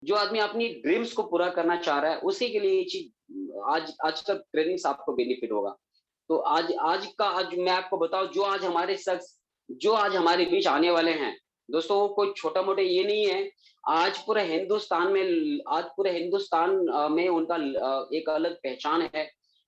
जो आदमी अपनी ड्रीम्स को पूरा करना चाह रहा है, उसी के लिए ये चीज़ आज आज का ट्रेनिंग्स आपको बेनिफिट होगा। तो आज मैं आपको बताऊँ जो आज हमारे बीच आने वाले हैं, दोस्तों वो कोई छोटा-मोटा ये नहीं है। आज पूरे हिंदुस्तान में उनका एक अलग पहचान है।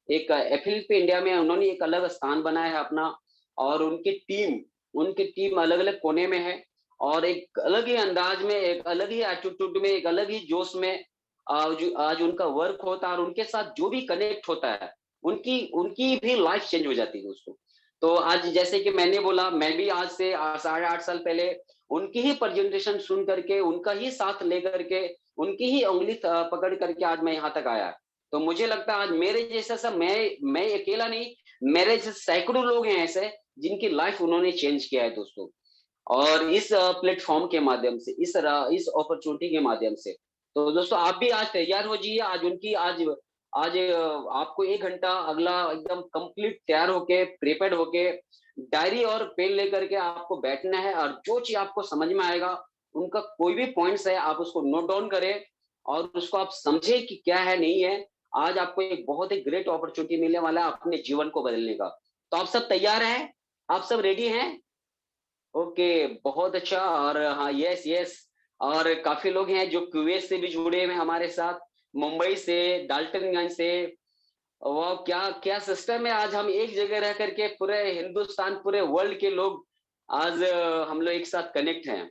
एक एफिल पे इंडिया में उन्होंने एक अलग स्थान बनाया है अपना और उनकी टीम अलग-अलग कोने में है और एक अलग ही अंदाज में, एक अलग ही एटीट्यूड में, एक अलग ही जोश में जो आज उनका वर्क होता है और उनके साथ जो भी कनेक्ट होता है, उनकी उनकी भी लाइफ चेंज हो जाती है दोस्तों। तो आज जैसे कि मैंने बोला, मैं भी आज से साढ़े 8 साल पहले उनकी ही प्रेजेंटेशन सुन करके, उनका ही साथ लेकर के, उनकी ही उँगली पकड़ करके आज मैं यहाँ तक आया। तो मुझे लगता है आज मेरे जैसा सब मैं अकेला नहीं, मेरे जैसे सैकड़ों लोग हैं ऐसे, जिनकी लाइफ उन्होंने चेंज किया है दोस्तों। और इस प्लेटफ़ॉर्म के माध्यम से, इस अपॉर्च्युनिटी के माध्यम से। तो दोस्तों आप भी आज तैयार हो जाइए, आज आपको 1 घंटा अगला एकदम कंप्लीट तैयार होके, प्रिपेयर्ड होके, डायरी और पेन लेकर के आपको बैठना है और जो चीज़ आपको समझ में आएगा, उनका कोई भी पॉइंट्स है, आप उसको नोट डाउन करें और उसको आप समझें कि क्या है, नहीं है। आज आपको एक बहुत ही ग्रेट अपॉर्च्युनिटी मिलने वाला है अपने जीवन को बदलने का। तो आप सब तैयार हैं? आप सब रेडी हैं? ओके, बहुत अच्छा और हाँ, यस, यस और काफ़ी लोग हैं जो कुवैत से भी जुड़े हुए हैं हमारे साथ, मुंबई से, डाल्टनगंज से। वाह! क्या क्या सिस्टम है आज हम एक जगह रह कर के पूरे हिंदुस्तान, पूरे वर्ल्ड के लोग आज हम लोग एक साथ कनेक्ट हैं।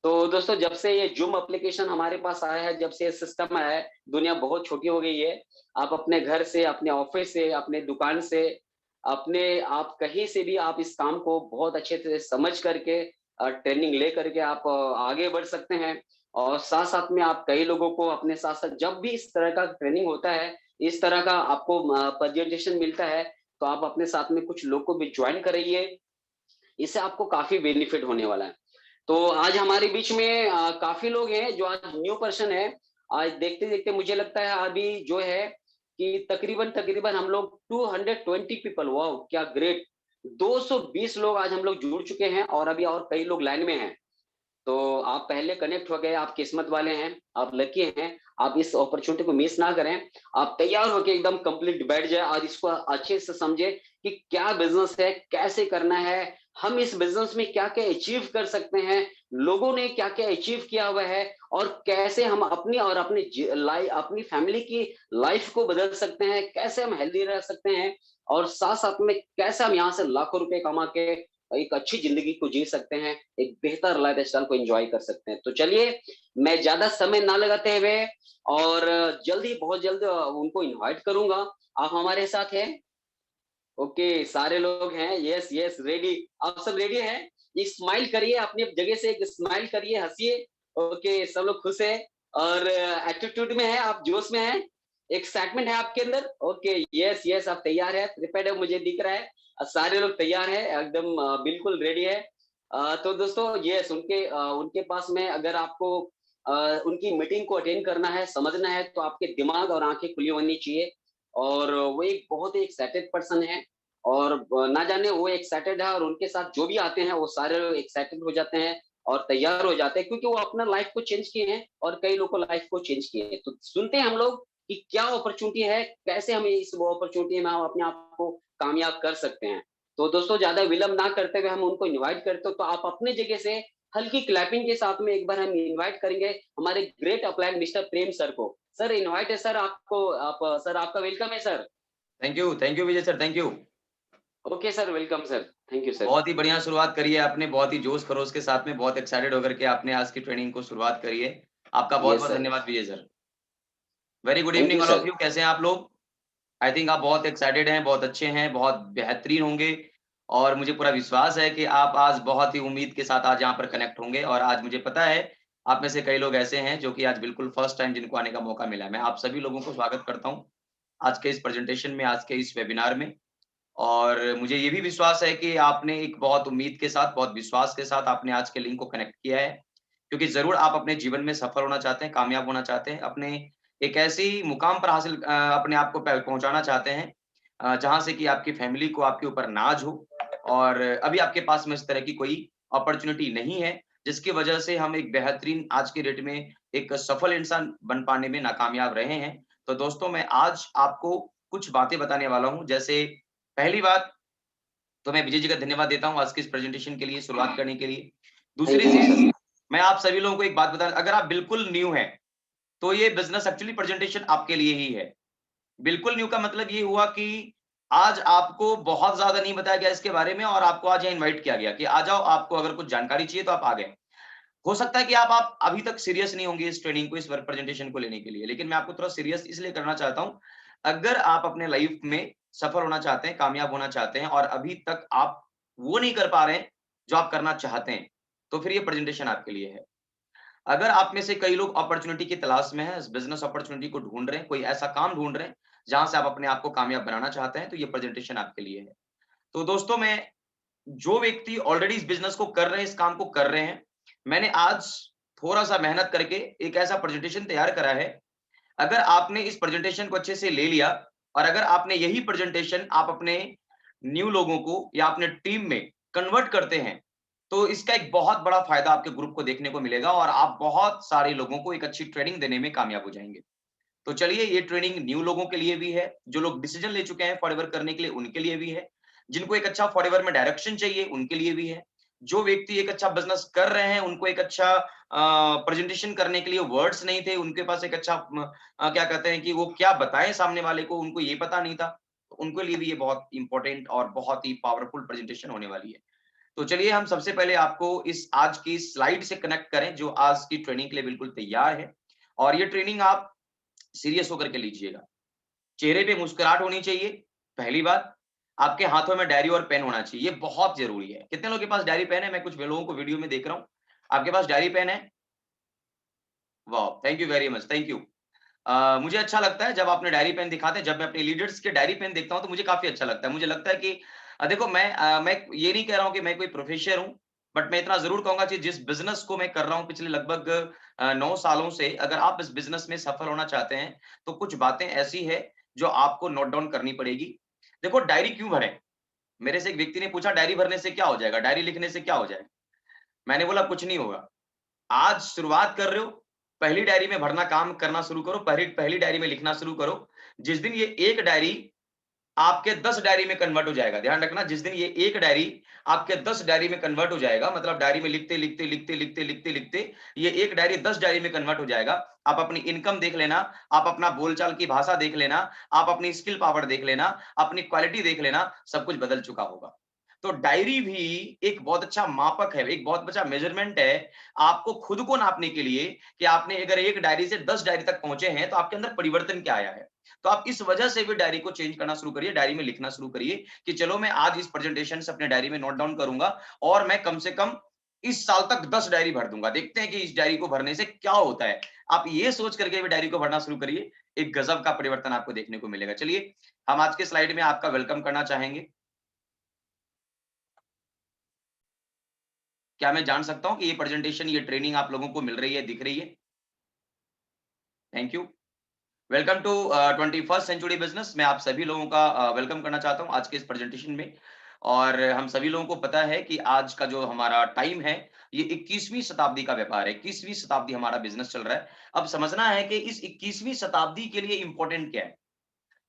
तो दोस्तों जब से ये ज़ूम एप्लीकेशन हमारे पास आया है, जब से ये सिस्टम आया है, दुनिया बहुत छोटी हो गई है। आप अपने घर से, अपने ऑफ़िस से, अपने दुकान से, आप कहीं से भी आप इस काम को बहुत अच्छे से समझ करके ट्रेनिंग ले करके आप आगे बढ़ सकते हैं और साथ-साथ में आप कई लोगों को अपने साथ-साथ जब भी इस तरह का ट्रेनिंग होता है, इस तरह का आपको प्रेजेंटेशन मिलता है, तो आप अपने साथ में कुछ लोग को भी जॉइन कराइए। इससे आपको काफ़ी बेनिफिट होने वाला है। तो आज हमारे बीच में काफ़ी लोग हैं जो आज न्यू पर्सन है। आज देखते-देखते मुझे लगता है अभी जो है कि तकरीबन-तकरीबन हम लोग 220 पीपल वाओ! क्या ग्रेट! 220 लोग आज हम लोग जुड़ चुके हैं और अभी और कई लोग लाइन में हैं। तो आप पहले कनेक्ट हो गए, आप किस्मत वाले हैं, आप लकी हैं, आप इस अपॉर्च्युनिटी को मिस ना करें। आप तैयार होके एकदम कंप्लीट बैठ जाएँ और इसको अच्छे से समझें कि क्या बिज़नेस है, कैसे करना है, हम इस बिज़नेस में क्या-क्या अचीव कर सकते हैं, लोगों ने क्या-क्या अचीव किया हुआ है और कैसे हम अपनी और अपनी फैमिली की लाइफ़ को बदल सकते हैं, कैसे हम हेल्दी रह सकते हैं और साथ-साथ में कैसे हम यहाँ से लाखों रुपए कमा के एक अच्छी ज़िंदगी को जी सकते हैं, एक बेहतर लाइफ़स्टाइल को एन्जॉय कर सकते हैं। तो चलिए, मैं ज़्यादा समय ना लगाते हुए और बहुत जल्द उनको इनवाइट करूँगा। आप हमारे साथ हैं? ओके, सारे लोग हैं। Yes, yes, ready. आप सब रेडी हैं? एक स्माइल करिए, अपनी जगह से एक स्माइल करिए, हँसिए। ओके, सब लोग खुश हैं और एटीट्यूड में हैं, आप जोश में हैं, एक्साइटमेंट है आपके अंदर। ओके, यस, यस, आप तैयार हैं, प्रिपेयर्ड है, मुझे दिख रहा है। सारे लोग तैयार हैं, एकदम बिल्कुल रेडी है। तो दोस्तों यस, उनके पास में अगर आपको अ, उनकी मीटिंग को अटेंड करना है, समझना है, तो आपके दिमाग और आँखें खुली होनी चाहिए और वो एक बहुत ही एक्साइटेड पर्सन है और ना जाने वो एक्साइटेड है और उनके साथ जो भी आते हैं वो सारे लोग एक्साइटेड हो जाते हैं और तैयार हो जाते हैं क्योंकि वो अपना लाइफ को चेंज किए हैं और कई लोगों को लाइफ को चेंज किए हैं। तो सुनते हैं हम लोग कि क्या अपॉर्चुनिटी है, कैसे हम इस वो अपॉर्चुनिटी में हम अपने आप को कामयाब कर सकते हैं। तो दोस्तों ज़्यादा विलंब ना करते हुए हम उनको इनवाइट करते हो तो आप अपनी जगह से हल्की क्लैपिंग के साथ में एक बार हम इनवाइट करेंगे हमारे ग्रेट अपलाइन मिस्टर प्रेम सर को। सर इनवाइट है सर आपको आप सर आपका वेलकम है sir. Thank you Vijay sir, thank you. Okay sir, welcome sir. Thank you sir. बहुत ही बढ़िया शुरुआत करी है आपने, बहुत ही जोश-खरोश के साथ में, बहुत एक्साइटेड होकर के आपने आज की ट्रेनिंग को शुरुआत करी है। आपका यस बहुत-बहुत सर। धन्यवाद Vijay sir. Very good thank evening you all of sir. You, कैसे हैं आप लोग? आई थिंक आप बहुत एक्साइटेड हैं, बहुत अच्छे हैं, बहुत बेहतरीन होंगे और मुझे पूरा विश्वास है कि आप आज बहुत ही उम्मीद के साथ आज यहाँ पर कनेक्ट होंगे और आज मुझे पता है, आप में से कई लोग ऐसे हैं जो कि आज बिल्कुल फर्स्ट टाइम जिनको आने का मौका मिला है। मैं आप सभी लोगों को स्वागत करता हूँ, आज के इस प्रेज़ेंटेशन में, आज के इस वेबिनार में। और मुझे ये भी विश्वास है कि आपने एक बहुत उम्मीद के साथ, बहुत विश्वास के साथ आपने आज के लिंक को कनेक्ट किया है, क्योंकि ज़रूर आप अपने जीवन में सफल होना चाहते हैं, कामयाब होना चाहते हैं, अपने एक ऐसी मुकाम पर अपने आप को प पहुँचाना चाहते हैं जहाँ से कि आपकी फैमिली को आपके ऊपर नाज़ हो और अभी आपके पास में इस तरह की कोई अपॉर्च्युनिटी नहीं है, जिसकी वजह से हम एक बेहतरीन आज के डेट में एक सफल इंसान बन पाने में नाकामयाब रहे हैं। तो दोस्तों, मैं आज आपको कुछ बातें बताने वाला हूँ। जैसे पहली बात तो मैं विजय जी का धन्यवाद देता हूँ आज की इस प्रेजेंटेशन के लिए, शुरुआत करने के लिए। थैंक दूसरी यू चीज़, सर। मैं आप सभी लोगों को एक बात बता, अगर आप बिल्कुल न्यू हैं, तो ये बिज़नेस एक्चुअली प्रेजेंटेशन आपके लिए ही है। बिल्कुल न्यू का मतलब ये हुआ कि आज आपको बहुत ज़्यादा नहीं बताया गया इसके बारे में और आपको आज यहाँ इनवाइट किया गया कि आ जाओ, आपको अगर कुछ जानकारी चाहिए तो आप आ गए। हो सकता है कि आप अभी तक सीरियस नहीं होंगे इस ट्रेनिंग को, इस वर्क प्रेजेंटेशन को लेने के लिए, लेकिन मैं आपको थोड़ा सीरियस इसलिए करना चाहता हूँ। अगर आप अपने लाइफ में सफल होना चाहते हैं, कामयाब होना चाहते हैं और अभी तक आप वो नहीं कर पा रहे हैं, जो आप करना चाहते हैं, तो फिर ये प्रेजेंटेशन आपके लिए है। अगर आप में से कई लोग अपॉर्च्युनिटी की तलाश में हैं, बिज़नेस अपॉर्च्युनिटी को ढूँढ रहे हैं, कोई ऐसा काम ढूँढ रहे हैं, जहाँ से आप अपने आप को कामयाब बनाना चाहते हैं, तो ये प्रेजेंटेशन आपके लिए है। तो दोस्तों, मैं जो व्यक्ति ऑलरेडी इस बिज़नेस को कर रहे हैं, इस काम को कर रहे हैं, मैंने आज थोड़ा-सा मेहनत करके एक ऐसा प्रेजेंटेशन तैयार करा है। अगर आपने इस प्रेजेंटेशन को अच्छे से ले लिया और अगर आपने यही प्रेजेंटेशन आप अपने न्यू लोगों को या अपने टीम में कन्वर्ट करते हैं, तो इसका एक बहुत बड़ा फ़ायदा आपके ग्रुप को देखने को मिलेगा और आप बहुत सारे लोगों को एक अच्छी ट्रेनिंग देने में कामयाब हो जाएँगे। तो चलिए, ये ट्रेनिंग न्यू लोगों के लिए भी है, जो लोग डिसीजन ले चुके हैं फॉरएवर करने के लिए उनके लिए भी है, जिनको एक अच्छा फॉरएवर में डायरेक्शन चाहिए उनके लिए भी है, जो व्यक्ति एक अच्छा बिज़नेस कर रहे हैं उनको एक अच्छा प्रेजेंटेशन करने के लिए वर्ड्स नहीं थे, उनके पास एक अच्छा क्या कहते हैं कि वो क्या बताएँ सामने वाले को उनको ये पता नहीं था, तो उनके लिए भी ये बहुत इम्पोर्टेंट और बहुत ही पावरफुल प्रेजेंटेशन होने वाली है। तो चलिए, हम सबसे पहले आपको इस आज की स्लाइड से कनेक्ट करें जो आज की ट्रेनिंग के लिए बिल्कुल तैयार है और ये ट्रेनिंग आप सीरियस होकर के लीजिएगा। चेहरे पे मुस्कुराहट होनी चाहिए, पहली बात। आपके हाथों में डायरी और पेन होना चाहिए, ये बहुत ज़रूरी है। कितने लोगों के पास डायरी पेन है? मैं कुछ लोगों को वीडियो में देख रहा हूँ। आपके पास डायरी पेन है? Wow! Thank you very much, thank you. मुझे अच्छा लगता है जब आपने डायरी पेन दिखाते हैं, जब मैं अपने लीडर्स के डायरी पेन देखता हूँ तो मुझे काफ़ी अच्छा लगता है। मुझे लगता है कि देखो, मैं ये नहीं कह रहा हूँ कि मैं कोई प्रोफेसर हूँ, बट मैं इतना ज़रूर कहूँगा कि जिस बिज़नेस को मैं कर रहा हूँ पिछले लगभग 9 सालों से, अगर आप इस बिज़नेस में सफल होना चाहते हैं, तो कुछ बातें ऐसी हैं जो आपको नोट डाउन करनी पड़ेगी। देखो, डायरी क्यों भरें? मेरे से एक व्यक्ति ने पूछा, डायरी भरने से क्या हो जाएगा? डायरी लिखने से क्या हो जाएगा? मैंने बोला, कुछ नहीं होगा। आज शुरुआत कर रहे हो, पहली डायरी में भरना काम करना शुरू करो, पहली पहली डायरी में लिखना शुरू करो। जिस दिन ये एक डायरी आपके 10 डायरी में कन्वर्ट हो जाएगा, ध्यान रखना, जिस दिन ये एक डायरी आपके 10 डायरी में कन्वर्ट हो जाएगा, मतलब डायरी में लिखते, लिखते, लिखते, लिखते, लिखते, लिखते, ये एक डायरी 10 डायरी में कन्वर्ट हो जाएगा। आप अपनी इनकम देख लेना, आप अपना बोलचाल की भाषा देख लेना, आप अपनी स्किल पावर देख लेना, अपनी क्वालिटी देख लेना, सब कुछ बदल चुका होगा। तो डायरी भी एक बहुत अच्छा मापक है, एक बहुत अच्छा मेज़रमेंट है, आपको खुद को नापने के लिए कि आपने अगर एक डायरी से 10 डायरी तक पहुँचे हैं, तो आपके अंदर परिवर्तन क्या आया है। तो आप इस वजह से भी डायरी को चेंज करना शुरू करिए, डायरी में लिखना शुरू करिए कि चलो, मैं आज इस प्रेजेंटेशन से अपने डायरी में नोट डाउन करूँगा और मैं कम से कम इस साल तक 10 डायरी भर दूँगा। देखते हैं कि इस डायरी को भरने से क्या होता है। आप ये सोच करके भी डायरी को भरना शुरू करिए, एक गज़ब का परिवर्तन आपको देखने को मिलेगा। चलिए, हम आज के स्लाइड में आपका वेलकम करना चाहेंगे। क्या मैं जान सकता हूँ कि ये प्रेजेंटेशन, ये ट्रेनिंग आप लोगों को मिल रही है, दिख रही है? Thank you. Welcome to 21st century business. मैं आप सभी लोगों का वेलकम करना चाहता हूं आज के इस प्रेजेंटेशन में। और हम सभी लोगों को पता है कि आज का जो हमारा टाइम है, ये 21वीं शताब्दी का व्यापार है, 21वीं शताब्दी हमारा बिजनेस चल रहा है। अब समझना है कि इस 21वीं शताब्दी के लिए इंपॉर्टेंट क्या है,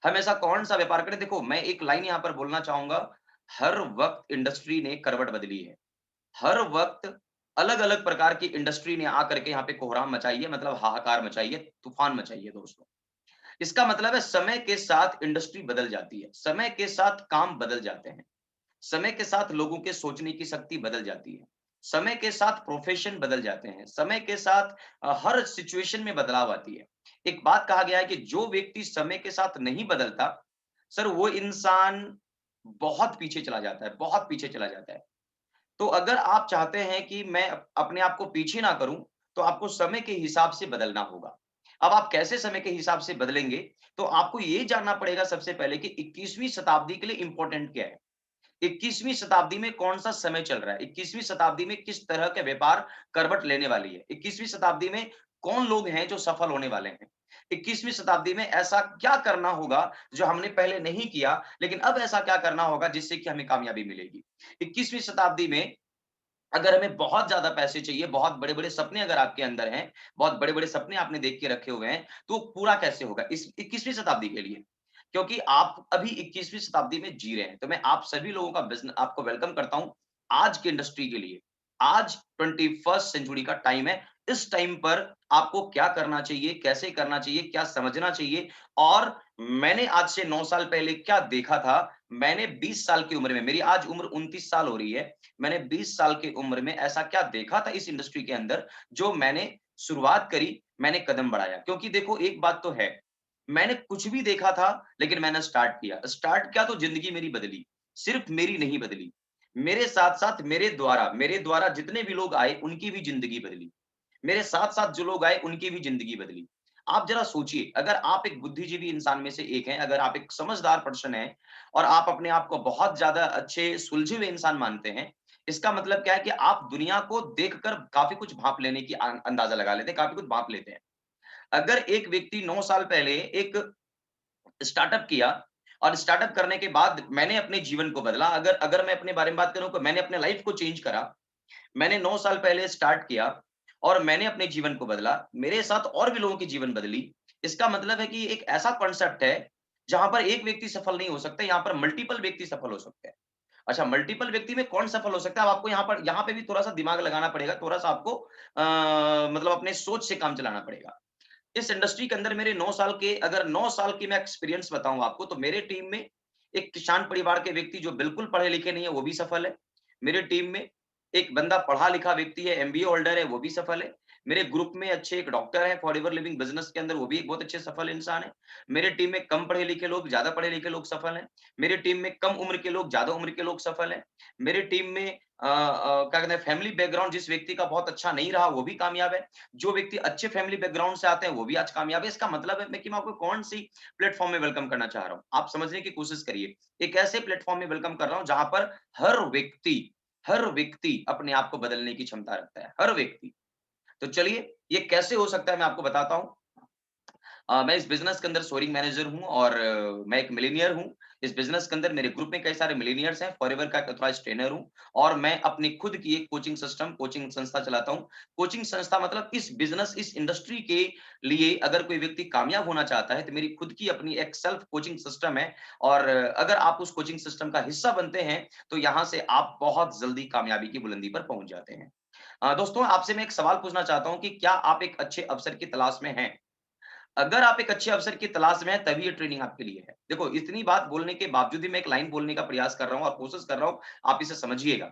हम ऐसा कौन सा व्यापार करें। देखो, मैं एक लाइन यहाँ पर बोलना चाहूंगा, हर वक्त इंडस्ट्री ने करवट बदली है, हर वक्त अलग अलग प्रकार की इंडस्ट्री ने आकर के यहाँ पे कोहराम मचाई है, मतलब हाहाकार मचाई है, तूफान मचाई है दोस्तों। इसका मतलब है समय के साथ इंडस्ट्री बदल जाती है, समय के साथ काम बदल जाते हैं, समय के साथ लोगों के सोचने की शक्ति बदल जाती है, समय के साथ प्रोफेशन बदल जाते हैं, समय के साथ हर सिचुएशन में बदलाव आती है। एक बात कहा गया है कि जो व्यक्ति समय के साथ नहीं बदलता, सर, वो इंसान बहुत पीछे चला जाता है, बहुत पीछे चला जाता है। तो अगर आप चाहते हैं कि मैं अपने आप को पीछे ना करूं, तो आपको समय के हिसाब से बदलना होगा। अब आप कैसे समय के हिसाब से बदलेंगे, तो आपको ये जानना पड़ेगा सबसे पहले कि 21वीं शताब्दी के लिए इंपॉर्टेंट क्या है। 21वीं शताब्दी में कौन सा समय चल रहा है, 21वीं शताब्दी में किस तरह के व्यापार करवट लेने वाली है, 21वीं शताब्दी में कौन लोग हैं जो सफल होने वाले हैं, 21वीं शताब्दी में ऐसा क्या करना होगा जो हमने पहले नहीं किया, लेकिन अब ऐसा क्या करना होगा जिससे कि हमें कामयाबी मिलेगी। 21वीं शताब्दी में अगर हमें बहुत ज़्यादा पैसे चाहिए, बहुत बड़े-बड़े सपने अगर आपके अंदर हैं, बहुत बड़े-बड़े सपने आपने देख के रखे हुए हैं, तो पूरा कैसे होगा इस 21वीं शताब्दी के लिए? क्योंकि आप अभी 21वीं शताब्दी में जी रहे हैं, तो मैं आप सभी लोगों का आपको वेलकम करता हूँ आज की इंडस्ट्री के लिए। आज 21st सेंचुरी का टाइम है, इस टाइम पर आपको क्या करना चाहिए, कैसे करना चाहिए, क्या समझना चाहिए और मैंने आज से 9 साल पहले क्या देखा था, मैंने 20 साल की उम्र में, मेरी आज उम्र 29 साल हो रही है, मैंने 20 साल की उम्र में ऐसा क्या देखा था इस इंडस्ट्री के अंदर, जो मैंने शुरुआत करी, मैंने कदम बढ़ाया। क्योंकि देखो एक बात तो है, मैंने कुछ भी देखा था, लेकिन मैंने स्टार्ट किया तो ज़िंदगी मेरी बदली, सिर्फ़ मेरी नहीं बदली। मेरे साथ-साथ मेरे द्वारा जितने भी लोग आए, उनकी भी ज़िंदगी बदली। मेरे साथ-साथ जो लोग आए, उनकी भी ज़िंदगी बदली। आप ज़रा सोचिए, अगर आप एक बुद्धिजीवी इंसान में से एक हैं, अगर आप एक समझदार पर्सन हैं और आप अपने आप को बहुत ज़्यादा अच्छे सुलझे हुए इंसान मानते हैं, इसका मतलब क्या है कि आप दुनिया को देखकर काफ़ी कुछ भाँप लेने की अंदाज़ा लगा लेते हैं, काफ़ी कुछ भाँप लेते हैं। अगर एक व्यक्ति 9 साल पहले एक स्टार्टअप किया और स्टार्टअप करने के बाद मैंने अपने जीवन को बदला, अगर अगर मैं अपने बारे में बात करूँ तो मैंने अपने लाइफ़ को चेंज करा। मैंने 9 साल पहले स्टार्ट किया और मैंने अपने जीवन को बदला। मेरे साथ और भी लोगों की जीवन बदली। इसका मतलब है कि एक ऐसा कॉन्सेप्ट है, जहाँ पर एक व्यक्ति सफल नहीं हो सकता, यहाँ पर मल्टीपल व्यक्ति सफल हो सकते हैं। अच्छा, मल्टीपल व्यक्ति में कौन सफल हो सकता है? अब आपको यहाँ पे भी थोड़ा-सा दिमाग लगाना पड़ेगा, थोड़ा-सा आपको मतलब अपने सोच से काम चलाना पड़ेगा। इस इंडस्ट्री के अंदर मेरे 9 साल के, अगर 9 साल की मैं एक्सपीरियंस बताऊँ आपको, तो मेरे टीम में एक किसान परिवार के व्यक्ति जो बिल्कुल पढ़े-लिखे नहीं है, वो भी सफल है। मेरे टीम में एक बंदा पढ़ा-लिखा व्यक्ति है, एमबीए होल्डर है, वो भी सफल है। मेरे ग्रुप में अच्छे एक डॉक्टर है, फॉरएवर लिविंग बिज़नेस के अंदर, वो भी एक बहुत अच्छे सफल इंसान है। मेरे टीम में कम पढ़े-लिखे लोग, ज़्यादा पढ़े-लिखे लोग सफल हैं। मेरी टीम में कम उम्र के लोग, ज़्यादा उम्र के लोग सफल हैं। मेरी टीम में क्या कहते हैं, फैमिली बैकग्राउंड जिस व्यक्ति का बहुत अच्छा नहीं रहा, वो भी कामयाब है। जो व्यक्ति अच्छे फैमिली बैकग्राउंड से आते हैं, वो भी आज कामयाब है। इसका मतलब है मैं आपको कौन-सी प्लेटफ़ॉर्म में वेलकम करना चाह रहा हूँ। आप समझने की कोशिश करिए। एक ऐसे प्लेटफ़ॉर्म में वेलकम कर रहा हूँ, जहाँ पर हर व्यक्ति हर व्यक्ति अपने आप को बदलने की क्षमता रखता है, हर व्यक्ति। तो चलिए, ये कैसे हो सकता है मैं आपको बताता हूँ। मैं इस बिज़नेस के अंदर सोरिंग मैनेजर हूँ और मैं एक मिलेनियर हूँ। इस बिज़नेस के अंदर मेरे ग्रुप में कई सारे मिलेनियर्स हैं, फॉरएवर का एक ऑथराइज़्ड ट्रेनर हूँ और मैं अपनी खुद की एक कोचिंग संस्था चलाता हूँ। कोचिंग संस्था मतलब इस बिज़नेस, इस इंडस्ट्री के लिए अगर कोई व्यक्ति कामयाब होना चाहता है, तो मेरी खुद की अपनी एक सेल्फ कोचिंग सिस्टम है और अगर आप उस कोचिंग सिस्टम का हिस्सा बनते हैं, तो यहाँ से आप बहुत जल्दी कामयाबी की बुलंदी पर पहुँच जाते हैं। दोस्तों, आपसे मैं एक सवाल पूछना चाहता हूँ कि क्या आप एक अच्छे अवसर की तलाश में हैं? अगर आप एक अच्छे अवसर की तलाश में हैं, तभी ये ट्रेनिंग आपके लिए है। देखो, इतनी बात बोलने के बावजूद भी मैं एक लाइन बोलने का प्रयास कर रहा हूँ और कोशिश कर रहा हूँ, आप इसे समझिएगा।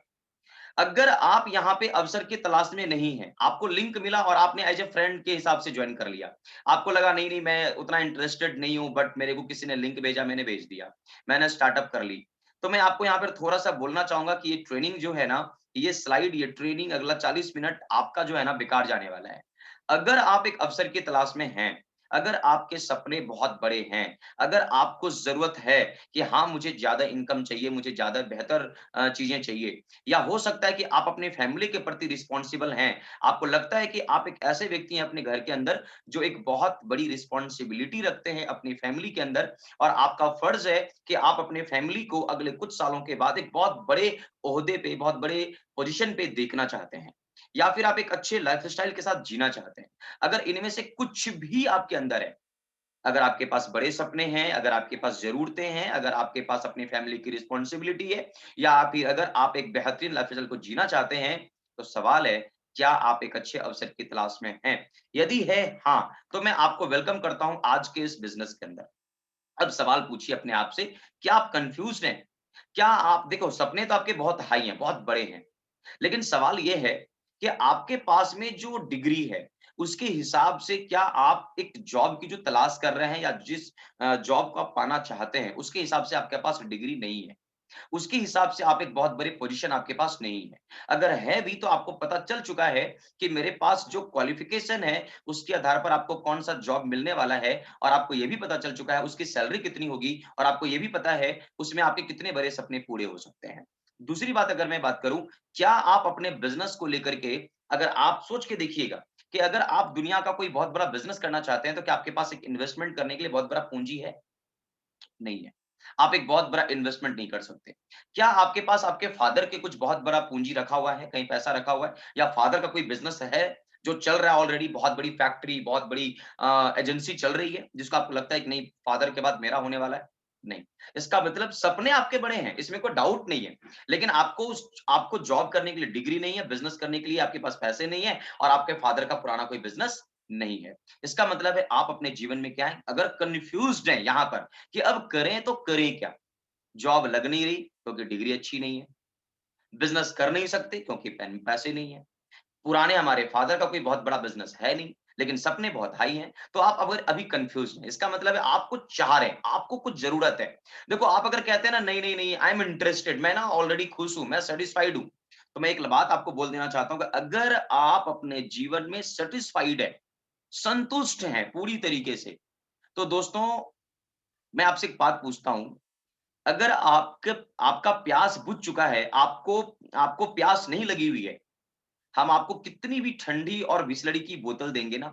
अगर आप यहाँ पे अवसर की तलाश में नहीं हैं, आपको लिंक मिला और आपने एज़ अ फ्रेंड के हिसाब से जॉइन कर लिया। आपको लगा नहीं, मैं उतना इंटरेस्टेड नहीं हूँ, बट मेरे को किसी ने लिंक भेजा, मैंने भेज दिया। मैंने स्टार्टअप कर ली। तो मैं आपको यहाँ पर थोड़ा-सा बोलना चाहूँगा कि ये ट्रेनिंग जो है ना, ये ट्रेनिंग अगला 40 मिनट आपका जो है ना बेकार जाने वाला है। अगर आप एक अवसर की तलाश में हैं, अगर आपके सपने बहुत बड़े हैं, अगर आपको ज़रूरत है कि हाँ, मुझे ज़्यादा इनकम चाहिए, मुझे ज़्यादा बेहतर चीज़ें चाहिए, या हो सकता है कि आप अपनी फैमिली के प्रति रिस्पॉन्सिबल हैं। आपको लगता है कि आप एक ऐसे व्यक्ति हैं अपने घर के अंदर जो एक बहुत बड़ी रिस्पॉन्सिबिलिटी रखते हैं अपनी फैमिली के अंदर और आपका फर्ज़ है कि आप अपने फैमिली को अगले कुछ सालों के बाद एक बहुत बड़े ओहदे पे, बहुत बड़े पोज़ीशन पे देखना चाहते हैं। या फिर आप एक अच्छे लाइफ़स्टाइल के साथ जीना चाहते हैं। अगर इनमें से कुछ भी आपके अंदर है, अगर आपके पास बड़े सपने हैं, अगर आपके पास ज़रूरतें हैं, अगर आपके पास अपनी फैमिली की रिस्पॉन्सिबिलिटी है या फिर अगर आप एक बेहतरीन लाइफ़स्टाइल को जीना चाहते हैं, तो सवाल है, क्या आप एक अच्छे अवसर की तलाश में हैं? यदि है हाँ, तो मैं आपको वेलकम करता हूँ आज के इस बिज़नेस के अंदर। अब सवाल पूछिए अपने आप से, क्या आप कन्फ्यूज़्ड हैं? क्या आप देखो, सपने तो आपके बहुत हाई हैं, बहुत बड़े हैं। लेकिन सवाल ये है कि आपके पास में जो डिग्री है, उसके हिसाब से क्या आप एक जॉब की जो तलाश कर रहे हैं या जिस जॉब को आप पाना चाहते हैं, उसके हिसाब से आपके पास डिग्री नहीं है। उसके हिसाब से आप एक बहुत बड़ी पोज़ीशन आपके पास नहीं है। अगर है भी तो आपको पता चल चुका है कि मेरे पास जो क्वालिफ़िकेशन है, उसके आधार पर आपको कौन-सा जॉब मिलने वाला है और आपको ये भी पता चल चुका है उसकी सैलरी कितनी होगी और आपको ये भी पता है उसमें आपके कितने बड़े सपने पूरे हो सकते हैं। दूसरी बात अगर मैं बात करूँ, क्या आप अपने बिज़नेस को लेकर के अगर आप सोच के देखिएगा कि अगर आप दुनिया का कोई बहुत बड़ा बिज़नेस करना चाहते हैं, तो क्या आपके पास एक इन्वेस्टमेंट करने के लिए बहुत बड़ा पूँजी है? नहीं है। आप एक बहुत बड़ा इन्वेस्टमेंट नहीं कर सकते। क्या आपके पास आपके फादर के कुछ बहुत बड़ा पूंजी रखा हुआ है, कहीं पैसा रखा हुआ है, या फादर का कोई बिजनेस है जो चल रहा है ऑलरेडी, बहुत बड़ी फैक्ट्री, बहुत बड़ी एजेंसी चल रही है, जिसको आपको लगता है कि नहीं फादर के बाद मेरा होने वाला है? नहीं। इसका मतलब सपने आपके बड़े हैं, इसमें कोई डाउट नहीं है। लेकिन आपको जॉब करने के लिए डिग्री नहीं है, बिज़नेस करने के लिए आपके पास पैसे नहीं है, और आपके फादर का पुराना कोई बिज़नेस नहीं है। इसका मतलब है आप अपने जीवन में क्या है, अगर कन्फ्यूज़्ड हैं यहाँ पर कि अब करें तो करें क्या? जॉब लग नहीं रही क्योंकि डिग्री अच्छी नहीं है, बिज़नेस कर नहीं सकते क्योंकि पैसे नहीं है। पुराने हमारे फादर का कोई बहुत बड़ा बिज़नेस है नहीं, लेकिन सपने बहुत हाई हैं। तो आप अगर अभी कन्फ्यूज़्ड हैं, इसका मतलब है आप कुछ चाह रहे हैं, आपको कुछ ज़रूरत है। देखो, आप अगर कहते हैं ना नहीं, नहीं, नहीं, आई एम इंटरेस्टेड, मैं ना ऑलरेडी खुश हूँ, मैं सैटिस्फाइड हूँ। तो मैं एक बात आपको बोल देना चाहता हूँ कि अगर आप अपने जीवन में सैटिस्फाइड हैं, संतुष्ट हैं पूरी तरीके से, तो दोस्तों मैं आपसे एक बात पूछता हूँ, अगर आपका प्यास बुझ चुका है, आपको आपको प्यास नहीं लगी हुई है, हम आपको कितनी भी ठंडी और बिसलरी की बोतल देंगे ना,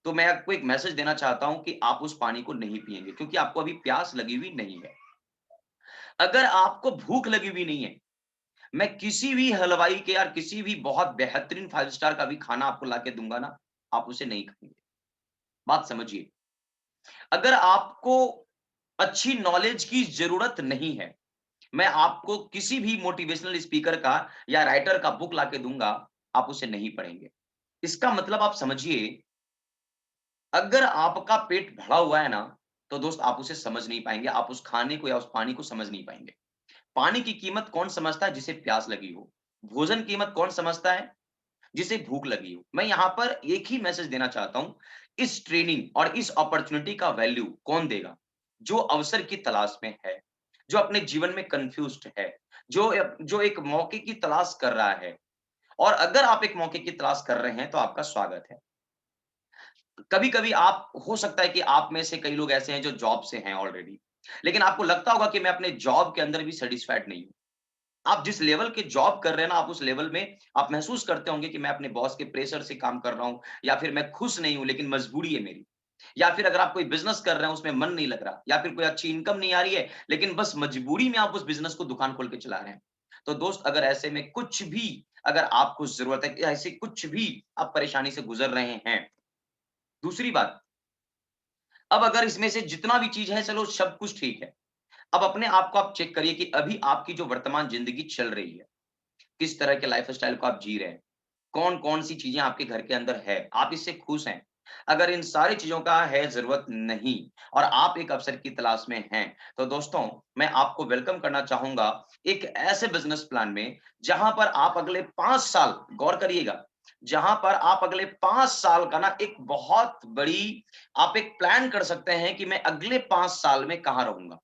तो मैं आपको एक मैसेज देना चाहता हूँ कि आप उस पानी को नहीं पिएँगे, क्योंकि आपको अभी प्यास लगी हुई नहीं है। अगर आपको भूख लगी हुई नहीं है, मैं किसी भी हलवाई के या किसी भी बहुत बेहतरीन 5 स्टार का भी खाना आपको लाके दूँगा ना, आप उसे नहीं खाएँगे। बात समझिए। अगर आपको अच्छी नॉलेज की ज़रूरत नहीं है, मैं आपको किसी भी मोटिवेशनल स्पीकर का या राइटर का बुक लाके दूँगा, आप उसे नहीं पढ़ेंगे। इसका मतलब आप समझिए, अगर आपका पेट भरा हुआ है ना, तो दोस्त आप उसे समझ नहीं पाएँगे, आप उस खाने को या उस पानी को समझ नहीं पाएँगे। पानी की कीमत कौन समझता है? जिसे प्यास लगी हो। भोजन की कीमत कौन समझता है? जिसे भूख लगी हो। मैं यहाँ पर एक ही मैसेज देना चाहता हूँ, इस ट्रेनिंग और इस अपॉर्च्युनिटी का वैल्यू कौन देगा? जो अवसर की तलाश में है, जो अपने जीवन में कन्फ्यूज़्ड है, जो एक मौके की तलाश कर रहा है, और अगर आप एक मौके की तलाश कर रहे हैं, तो आपका स्वागत है। कभी-कभी आप हो सकता है कि आप में से कई लोग ऐसे हैं जो जॉब से हैं ऑलरेडी, लेकिन आपको लगता होगा कि मैं अपने जॉब के अंदर भी सैटिस्फाइड नहीं हूँ। आप जिस लेवल के जॉब कर रहे हैं ना, आप उस लेवल में आप महसूस करते होंगे कि मैं अपने बॉस के प्रेशर से काम कर रहा हूँ, या फिर मैं खुश नहीं हूँ लेकिन मजबूरी है मेरी। या फिर अगर आप कोई बिज़नेस कर रहे हैं उसमें मन नहीं लग रहा, या फिर कोई अच्छी इनकम नहीं आ रही है, लेकिन बस मजबूरी में आप उस बिज़नेस को दुकान खोल के चला रहे हैं। तो दोस्त, अगर ऐसे में कुछ भी अगर आपको ज़रूरत है, ऐसे कुछ भी आप परेशानी से गुज़र रहे हैं। दूसरी बात, अब अगर इसमें से जितना भी चीज़ है, चलो सब कुछ ठीक है। अब अपने आप को आप चेक करिए कि अभी आपकी जो वर्तमान ज़िंदगी चल रही है, किस तरह के लाइफ़स्टाइल को आप जी रहे हैं? कौन-कौन सी चीज़ें आपके घर के अंदर है? आप इससे खुश हैं? अगर इन सारी चीज़ों का है ज़रूरत नहीं, और आप एक अवसर की तलाश में हैं, तो दोस्तों मैं आपको वेलकम करना चाहूँगा एक ऐसे बिज़नेस प्लान में, जहाँ पर आप अगले 5 साल, गौर करिएगा, जहाँ पर आप अगले 5 साल का ना एक बहुत बड़ी आप एक प्लान कर सकते हैं कि मैं अगले 5 साल में कहाँ रहूँगा।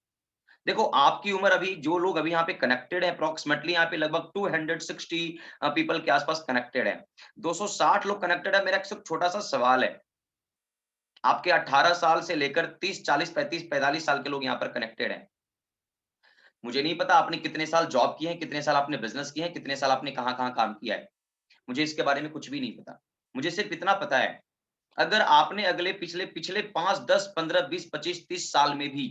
देखो, आपकी उम्र अभी, जो लोग अभी यहाँ पे कनेक्टेड है, अप्रॉक्सिमेटली यहाँ पे लगभग 260 पीपल के आसपास कनेक्टेड है। 260 लोग कनेक्टेड है। मेरा एक सिर्फ छोटा-सा सवाल है, आपके 18 साल से लेकर 30, 40, 35, 45 साल के लोग यहाँ पर कनेक्टेड हैं। मुझे नहीं पता आपने कितने साल जॉब किए हैं, कितने साल आपने बिज़नेस किए हैं, कितने साल आपने कहाँ-कहाँ काम किया है। मुझे इसके बारे में कुछ भी नहीं पता। मुझे सिर्फ इतना पता है, अगर आपने अगले पिछले पिछले 5, 10, 15, 20, 25, 30 साल में भी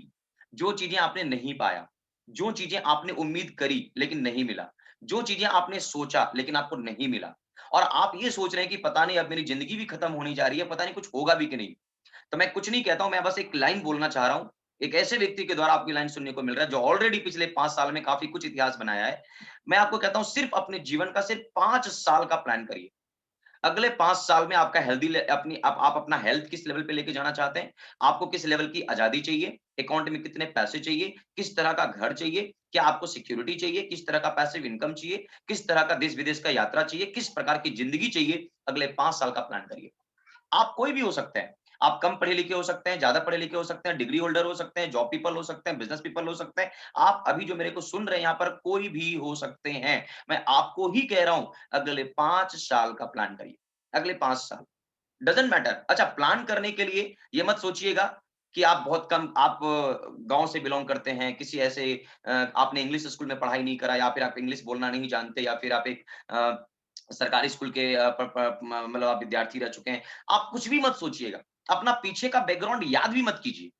जो चीज़ें आपने नहीं पाया, जो चीज़ें आपने उम्मीद करी लेकिन नहीं मिला, जो चीज़ें आपने सोचा लेकिन आपको नहीं मिला, और आप ये सोच रहे हैं कि पता नहीं अब मेरी ज़िंदगी भी खत्म होने जा रही है, पता नहीं कुछ होगा भी कि नहीं। तो मैं कुछ नहीं कहता हूँ, मैं बस एक लाइन बोलना चाह रहा हूँ। एक ऐसे व्यक्ति के द्वारा आपको लाइन सुनने को मिल रहा है जो ऑलरेडी पिछले 5 साल में काफ़ी कुछ इतिहास बनाया है। मैं आपको कहता हूँ, सिर्फ़ अपने जीवन का सिर्फ़ 5 साल का प्लान करिए। अगले 5 साल में आपका हेल्दी ले अपनी आप अपना हेल्थ किस लेवल पे लेके जाना चाहते हैं? आपको किस लेवल की आज़ादी चाहिए? अकाउंट में कितने पैसे चाहिए? किस तरह का घर चाहिए? क्या आपको सिक्योरिटी चाहिए? किस तरह का पैसिव इनकम चाहिए? किस तरह का देश-विदेश का यात्रा चाहिए? किस प्रकार की ज़िंदगी चाहिए? अगले 5 साल का प्लान करिए। आप कोई भी हो सकते हैं। आप कम पढ़े-लिखे हो सकते हैं, ज़्यादा पढ़े-लिखे हो सकते हैं, डिग्री होल्डर हो सकते हैं, जॉब पीपल हो सकते हैं, बिज़नेस पीपल हो सकते हैं। आप अभी जो मेरे को सुन रहे हैं यहाँ पर, कोई भी हो सकते हैं। मैं आपको ही कह रहा हूँ, अगले 5 साल का प्लान करिए। अगले 5 साल, डज़न्ट मैटर। अच्छा, प्लान करने के लिए ये मत सोचिएगा कि आप बहुत कम, आप गाँव से बिलॉन्ग करते हैं, किसी ऐसे आपने इंग्लिश स्कूल में पढ़ाई नहीं करा, या फिर आप इंग्लिश बोलना नहीं जानते, या फिर आप एक सरकारी स्कूल के प प म मतलब आप विद्यार्थी रह चुके हैं। आप कुछ भी मत सोचिएगा। अपना पीछे का बैकग्राउंड याद भी मत कीजिए।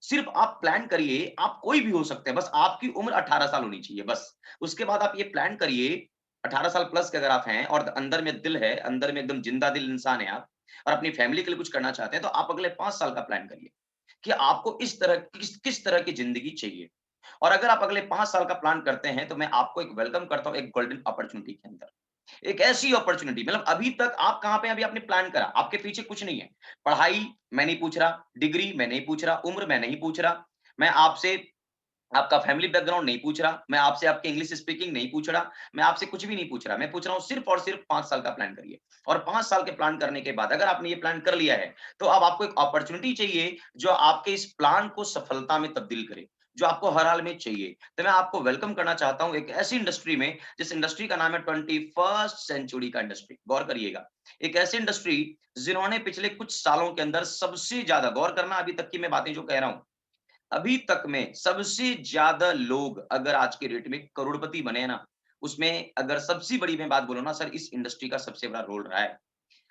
सिर्फ आप प्लान करिए, आप कोई भी हो सकते हैं, बस आपकी उम्र 18 साल होनी चाहिए बस। उसके बाद आप ये प्लान करिए, 18 साल प्लस के अगर आप हैं और अंदर में दिल है, अंदर में एकदम जिंदा दिल इंसान है आप और अपनी फैमिली के लिए कुछ करना चाहते हैं, तो आप अगले 5 साल का प्लान करिए कि आपको इस तरह किस तरह की ज़िंदगी चाहिए। और अगर आप अगले 5 साल का प्लान करते हैं, तो मैं आपको एक वेलकम करता हूँ एक गोल्डन अपॉर्च्युनिटी के अंदर। एक ऐसी अपॉर्च्युनिटी मतलब अभी तक आप कहाँ पे हैं, अभी आपने प्लान करा, आपके पीछे कुछ नहीं है। पढ़ाई मैं नहीं पूछ रहा, डिग्री मैं नहीं पूछ रहा, उम्र मैं नहीं पूछ रहा, मैं आपसे आपका फैमिली बैकग्राउंड नहीं पूछ रहा, मैं आपसे आपकी इंग्लिश स्पीकिंग नहीं पूछ रहा, मैं आपसे कुछ भी नहीं पूछ रहा। मैं पूछ रहा हूँ सिर्फ और सिर्फ 5 साल का प्लान करिए। और 5 साल के प्लान करने के बाद अगर आपने ये प्लान कर लिया है, तो अब आपको एक अपॉर्च्युनिटी चाहिए जो आपके इस प्लान को सफलता में तब्दील करे, जो आपको हर हाल में चाहिए। तो मैं आपको वेलकम करना चाहता हूँ एक ऐसी इंडस्ट्री में, जिस इंडस्ट्री का नाम है 21st सेंचुरी का इंडस्ट्री। गौर करिएगा, एक ऐसी इंडस्ट्री जिन्होंने पिछले कुछ सालों के अंदर सबसे ज्यादा, गौर करना अभी तक की मैं बातें जो कह रहा हूँ, अभी तक में सबसे ज्यादा लोग अगर आज के डेट में करोड़पति बने हैं ना, उसमें अगर सबसे बड़ी मैं बात बोलूँ ना सर, इस इंडस्ट्री का सबसे बड़ा रोल रहा है।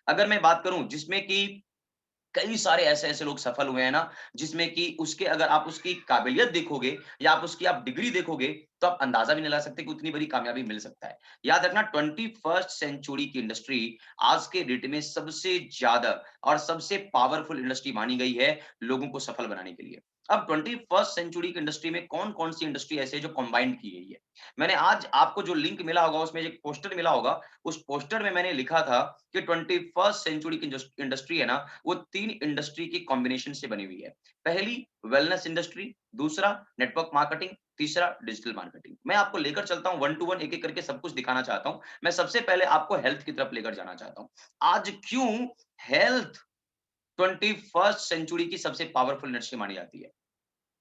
अगर मैं बात करूँ जिसमें कि कई सारे ऐसे-ऐसे लोग सफल हुए हैं ना, जिसमें कि उसके अगर आप उसकी काबिलियत देखोगे या आप उसकी आप डिग्री देखोगे, तो आप अंदाज़ा भी नहीं लगा सकते कि उतनी बड़ी कामयाबी मिल सकता है। याद रखना 21st सेंचुरी की इंडस्ट्री आज के डेट में सबसे ज़्यादा और सबसे पावरफुल इंडस्ट्री मानी गई है, लोगों को सफल बनाने के लिए। अब 21st सेंचुरी की इंडस्ट्री में कौन-कौन सी इंडस्ट्री ऐसी है जो कंबाइंड की गई है। मैंने आज आपको जो लिंक मिला होगा, उसमें एक पोस्टर मिला होगा, उस पोस्टर में मैंने लिखा था कि 21st सेंचुरी की इंडस्ट्री है ना, वो 3 इंडस्ट्री की कॉम्बिनेशन से बनी हुई है। पहली वेलनेस इंडस्ट्री, दूसरा नेटवर्क मार्केटिंग, तीसरा डिजिटल मार्केटिंग। मैं आपको लेकर चलता हूँ वन टू वन, एक-एक करके सब कुछ दिखाना चाहता हूँ। मैं सबसे पहले आपको हेल्थ की तरफ लेकर जाना चाहता हूँ। आज क्यों हेल्थ 21st सेंचुरी की सबसे पावरफुल इंडस्ट्री मानी जाती है?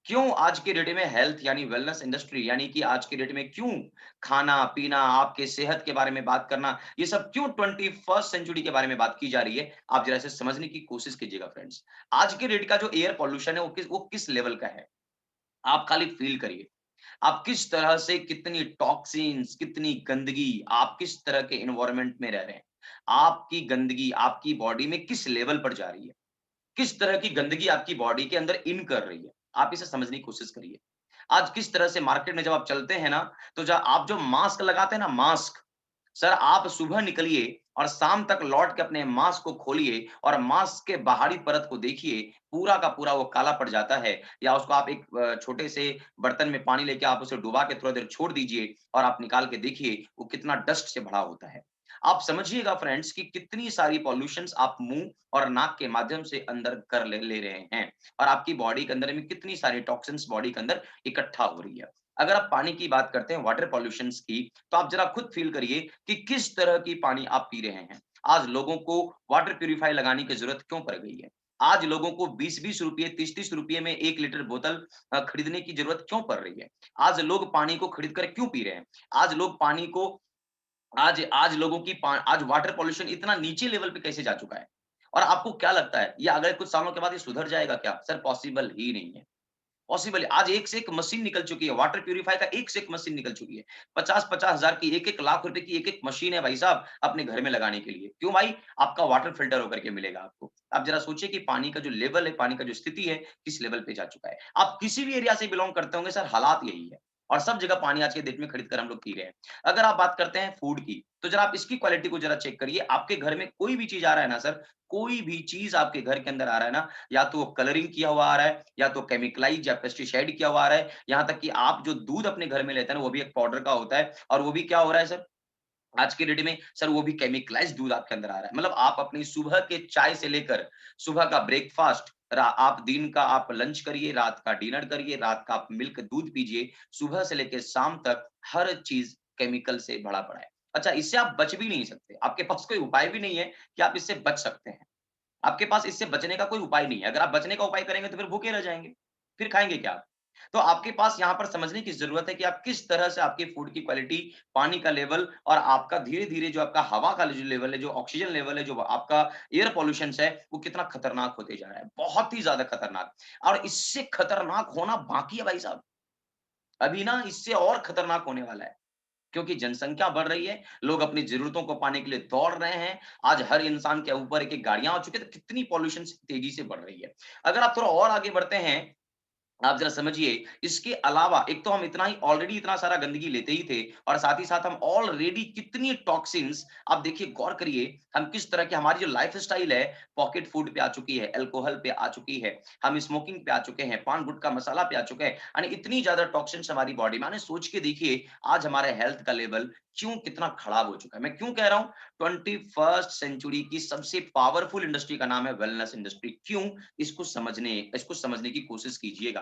क्यों आज की डेट में हेल्थ यानी वेलनेस इंडस्ट्री यानी कि आज की डेट में क्यों खाना-पीना, आपके सेहत के बारे में बात करना, ये सब क्यों 21st सेंचुरी के बारे में बात की जा रही है? आप ज़रा इसे समझने की कोशिश कीजिएगा फ्रेंड्स। आज की डेट का जो एयर पॉल्यूशन है वो किस लेवल का है? आप खाली फ़ील करिए। आप किस तरह से कितनी टॉक्सिन्स, कितनी गंदगी, आप किस तरह के एनवायरनमेंट में रह रहे हैं। आपकी गंदगी आपकी बॉडी में किस लेवल पर जा रही है? किस तरह की गंदगी आपकी बॉडी के अंदर इन कर रही है, आप इसे समझने की कोशिश करिए। आज किस तरह से मार्केट में जब आप चलते हैं ना, तो आप जो मास्क लगाते हैं ना मास्क, सर आप सुबह निकलिए और शाम तक लौट के अपने मास्क को खोलिए और मास्क के बाहरी परत को देखिए, पूरा का पूरा वो काला पड़ जाता है। या उसको आप एक छोटे से बर्तन में पानी लेके आप उसे डुबा के थोड़ा देर छोड़ दीजिए और आप निकाल के देखिए, वो कितना डस्ट से भरा होता है। आप समझिएगा फ्रेंड्स कि कितनी सारी पॉल्यूशंस आप मुँह और नाक के माध्यम से अंदर कर ले ले रहे हैं और आपकी बॉडी के अंदर में कितनी सारी टॉक्सिन्स बॉडी के अंदर इकट्ठा हो रही है। अगर आप पानी की बात करते हैं, वाटर पॉल्यूशंस की, तो आप ज़रा खुद फ़ील करिए कि किस तरह की पानी आप पी रहे हैं। आज लोगों को वाटर प्यूरीफायर लगाने की ज़रूरत क्यों पड़ गई है? आज लोगों को 20-20 रुपए, 30-30 रुपए में 1 लीटर बोतल खरीदने की ज़रूरत क्यों पड़ रही है? आज लोग पानी को खरीद कर क्यों पी रहे हैं? आज लोग पानी को आज आज लोगों की पा आज वाटर पॉल्यूशन इतना नीचे लेवल पे कैसे जा चुका है? और आपको क्या लगता है, ये अगले कुछ सालों के बाद ये सुधर जाएगा क्या? सर पॉसिबल ही नहीं है। पॉसिबल है। आज एक से एक मशीन निकल चुकी है, वाटर प्यूरीफायर का एक से एक मशीन निकल चुकी है। 50-50 हज़ार की, 1-1 लाख रुपए की एक-एक मशीन है भाई साहब, अपने घर में लगाने के लिए। क्यों भाई? आपका वाटर फ़िल्टर होकर के मिलेगा आपको। आप ज़रा सोचिए कि पानी का जो लेवल है, पानी का जो स्थिति है, किस लेवल पे जा चुका है। आप किसी भी एरिया से बिलॉन्ग करते होंगे सर, हालात यही है और सब जगह पानी आज के डेट में खरीद कर हम लोग पी रहे हैं। अगर आप बात करते हैं फूड की, तो ज़रा आप इसकी क्वालिटी को ज़रा चेक करिए। आपके घर में कोई भी चीज़ आ रहा है ना सर, कोई भी चीज़ आपके घर के अंदर आ रहा है ना, या तो वो कलरिंग किया हुआ आ रहा है, या तो केमिकलाइज़ या पेस्टिसाइड किया हुआ आ रहा है। यहाँ तक कि आप जो दूध अपने घर में लेते हैं ना, वो भी एक पाउडर का होता है और वो भी क्या हो रहा है सर, आज की डेट में सर वो भी केमिकलाइज़्ड दूध आपके अंदर आ रहा है। मतलब आप अपनी सुबह के चाय से लेकर सुबह का ब्रेकफ़ास्ट, रा आप दिन का आप लंच करिए, रात का डिनर करिए, रात का आप मिल्क दूध पीजिए, सुबह से लेके शाम तक हर चीज़ केमिकल से भरा पड़ा है। अच्छा, इससे आप बच भी नहीं सकते। आपके पास कोई उपाय भी नहीं है कि आप इससे बच सकते हैं। आपके पास इससे बचने का कोई उपाय नहीं है। अगर आप बचने का उपाय करेंगे तो फिर भूखे रह जाएँगे। फिर खाएँगे क्या आप? तो आपके पास यहाँ पर समझने की ज़रूरत है कि आप किस तरह से आपके फूड की क्वालिटी, पानी का लेवल और आपका धीरे-धीरे जो आपका हवा का जो लेवल है, जो ऑक्सीजन लेवल है, जो आपका एयर पॉल्यूशंस है, वो कितना खतरनाक होते जा रहा है। बहुत ही ज़्यादा खतरनाक और इससे खतरनाक होना बाकी है भाई साहब। अभी ना इससे और खतरनाक होने वाला है। क्योंकि जनसंख्या बढ़ रही है, लोग अपनी ज़रूरतों को पाने के लिए दौड़ रहे हैं। आज हर इंसान के ऊपर एक-एक गाड़ियाँ आ चुकी हैं, तो कितनी पॉल्यूशन तेज़ी से बढ़ रही है। अगर आप थोड़ा और आगे बढ़ते हैं आप जरा समझिए, इसके अलावा एक तो हम इतना ही ऑलरेडी इतना सारा गंदगी लेते ही थे और साथ ही साथ हम ऑलरेडी कितनी टॉक्सिन्स, आप देखिए गौर करिए, हम किस तरह की हमारी जो लाइफ़स्टाइल है, पॉकेट फूड पे आ चुकी है, अल्कोहल पे आ चुकी है, हम स्मोकिंग पे आ चुके हैं, पान गुटखा मसाला पे आ चुके हैं, यानी इतनी ज़्यादा टॉक्सिन्स हमारी बॉडी में, यानी सोच के देखिए आज हमारे हेल्थ का लेवल क्यों कितना खराब हो चुका है। मैं क्यों कह रहा हूँ 21st सेंचुरी की सबसे पावरफुल इंडस्ट्री का नाम है वेलनेस इंडस्ट्री। क्यों? इसको समझने की कोशिश कीजिएगा।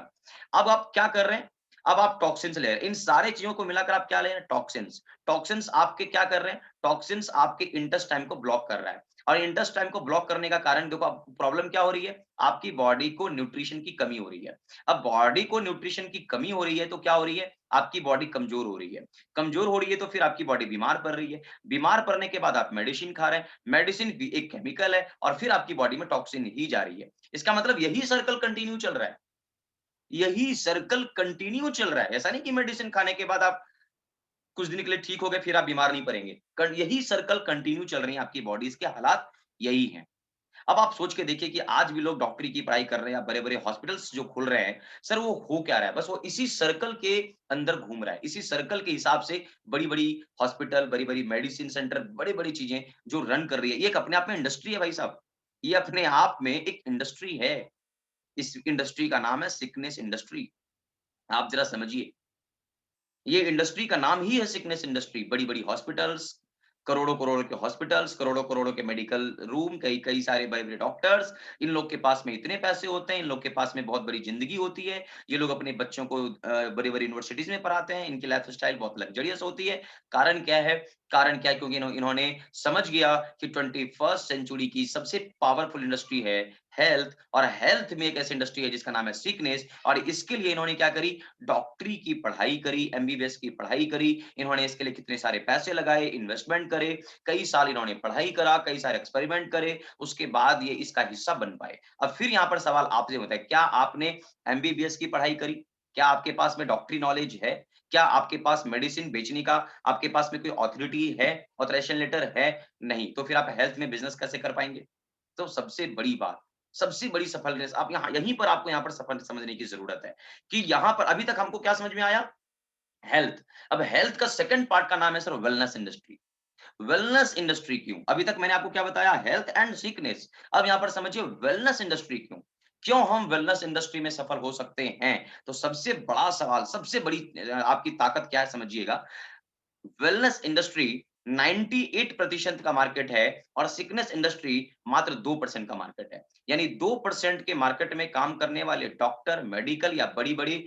अब आप क्या कर रहे हैं? अब आप टॉक्सिन्स ले रहे हैं। इन सारे चीज़ों को मिलाकर आप क्या ले रहे हैं? टॉक्सिन्स। टॉक्सिन्स आपके क्या कर रहे हैं? टॉक्सिन्स आपके इंटेस्टाइन को ब्लॉक कर रहा है और इंटेस्टाइन को ब्लॉक करने का कारण देखो अब प्रॉब्लम क्या हो रही है? आपकी बॉडी को न्यूट्रिशन की कमी हो रही है। अब बॉडी को न्यूट्रिशन की कमी हो रही है तो क्या हो रही है? आपकी बॉडी कमज़ोर हो रही है। कमज़ोर हो रही है तो फिर आपकी बॉडी बीमार पड़ रही है। बीमार पड़ने के बाद आप मेडिसिन खा रहे हैं। मेडिसिन भी एक केमिकल है और फिर आपकी बॉडी में टॉक्सिन ही जा रही है। इसका मतलब यही सर्कल कंटिन्यू चल रहा है। यही सर्कल कंटिन्यू चल रहा है। ऐसा नहीं कि मेडिसिन खाने के बाद आप कुछ दिन के लिए ठीक हो गए, फिर आप बीमार नहीं पड़ेंगे। यही सर्कल कंटिन्यू चल रही है आपकी बॉडीज़ के हालात यही हैं। अब आप सोच के देखिए कि आज भी लोग डॉक्टरी की पढ़ाई कर रहे हैं या बड़े-बड़े हॉस्पिटल्स जो खुल रहे हैं, सर वो हो क्या रहा है? बस वो इसी सर्कल के अंदर घूम रहा है। इसी सर्कल के हिसाब से बड़ी-बड़ी हॉस्पिटल, बड़ी-बड़ी मेडिसिन सेंटर, बड़ी-बड़ी चीज़ें जो रन कर रही है। ये एक अपने आप में इंडस्ट्री है भाई साहब। ये अपने आप में एक इंडस्ट्री है। इस इंडस्ट्री का नाम है सिकनेस इंडस्ट्री। आप ज़रा समझिए। ये इंडस्ट्री का नाम ही है सिकनेस इंडस्ट्री। बड़ी-बड़ी हॉस्पिटल्स, करोड़ों-करोड़ों के हॉस्पिटल्स, करोड़ों-करोड़ों के मेडिकल रूम, कई-कई सारे बड़े-बड़े डॉक्टर्स, इन लोग के पास में इतने पैसे होते हैं, इन लोग के पास में बहुत बड़ी ज़िंदगी होती है। ये लोग अपने बच्चों को बड़ी-बड़ी यूनिवर्सिटीज़ में पढ़ाते हैं, इनकी लाइफ़स्टाइल बहुत लग्ज़रियस होती है। कारण क्या है? कारण क्या है? क्योंकि इन्होंने समझ गया कि 21st सेंचुरी की सबसे पावरफुल इंडस्ट्री है हेल्थ और हेल्थ में एक ऐसी इंडस्ट्री है जिसका नाम है सिकनेस और इसके लिए इन्होंने क्या करी? डॉक्टरी की पढ़ाई करी, एमबीबीएस की पढ़ाई करी, इन्होंने इसके लिए कितने सारे पैसे लगाए, इन्वेस्टमेंट करे, कई साल इन्होंने पढ़ाई करा, कई सारे एक्सपेरिमेंट करे, उसके बाद ये इसका हिस्सा बन पाए। अब फिर यहाँ पर सवाल आपसे होता है, क्या आपने एमबीबीएस की पढ़ाई करी? क्या आपके पास में डॉक्टरी नॉलेज है? क्या आपके पास मेडिसिन बेचने का आपके पास में कोई ऑथोरिटी है, ऑथराइजेशन लेटर है? नहीं, तो फिर आप हेल्थ में बिज़नेस कैसे कर पाएँगे? तो सबसे बड़ी बात, सबसे बड़ी सफलनेस आप यहाँ यहीं पर आपको यहाँ पर सफल समझने की ज़रूरत है, कि यहाँ पर अभी तक हमको क्या समझ में आया? हेल्थ। अब हेल्थ का सेकंड पार्ट का नाम है sir wellness industry. Wellness industry क्यों? अभी तक मैंने आपको क्या बताया? Health and sickness. अब यहाँ पर समझिए वेलनेस इंडस्ट्री क्यों? क्यों हम वेलनेस इंडस्ट्री में सफल हो सकते हैं? तो सबसे बड़ा सवाल, सबसे बड़ी आपकी ताकत क्या है समझिएगा। वेलनेस इंडस्ट्री 98% का मार्केट है और सिकनेस इंडस्ट्री मात्र 2% का मार्केट है। यानी 2% के मार्केट में काम करने वाले डॉक्टर, मेडिकल या बड़ी-बड़ी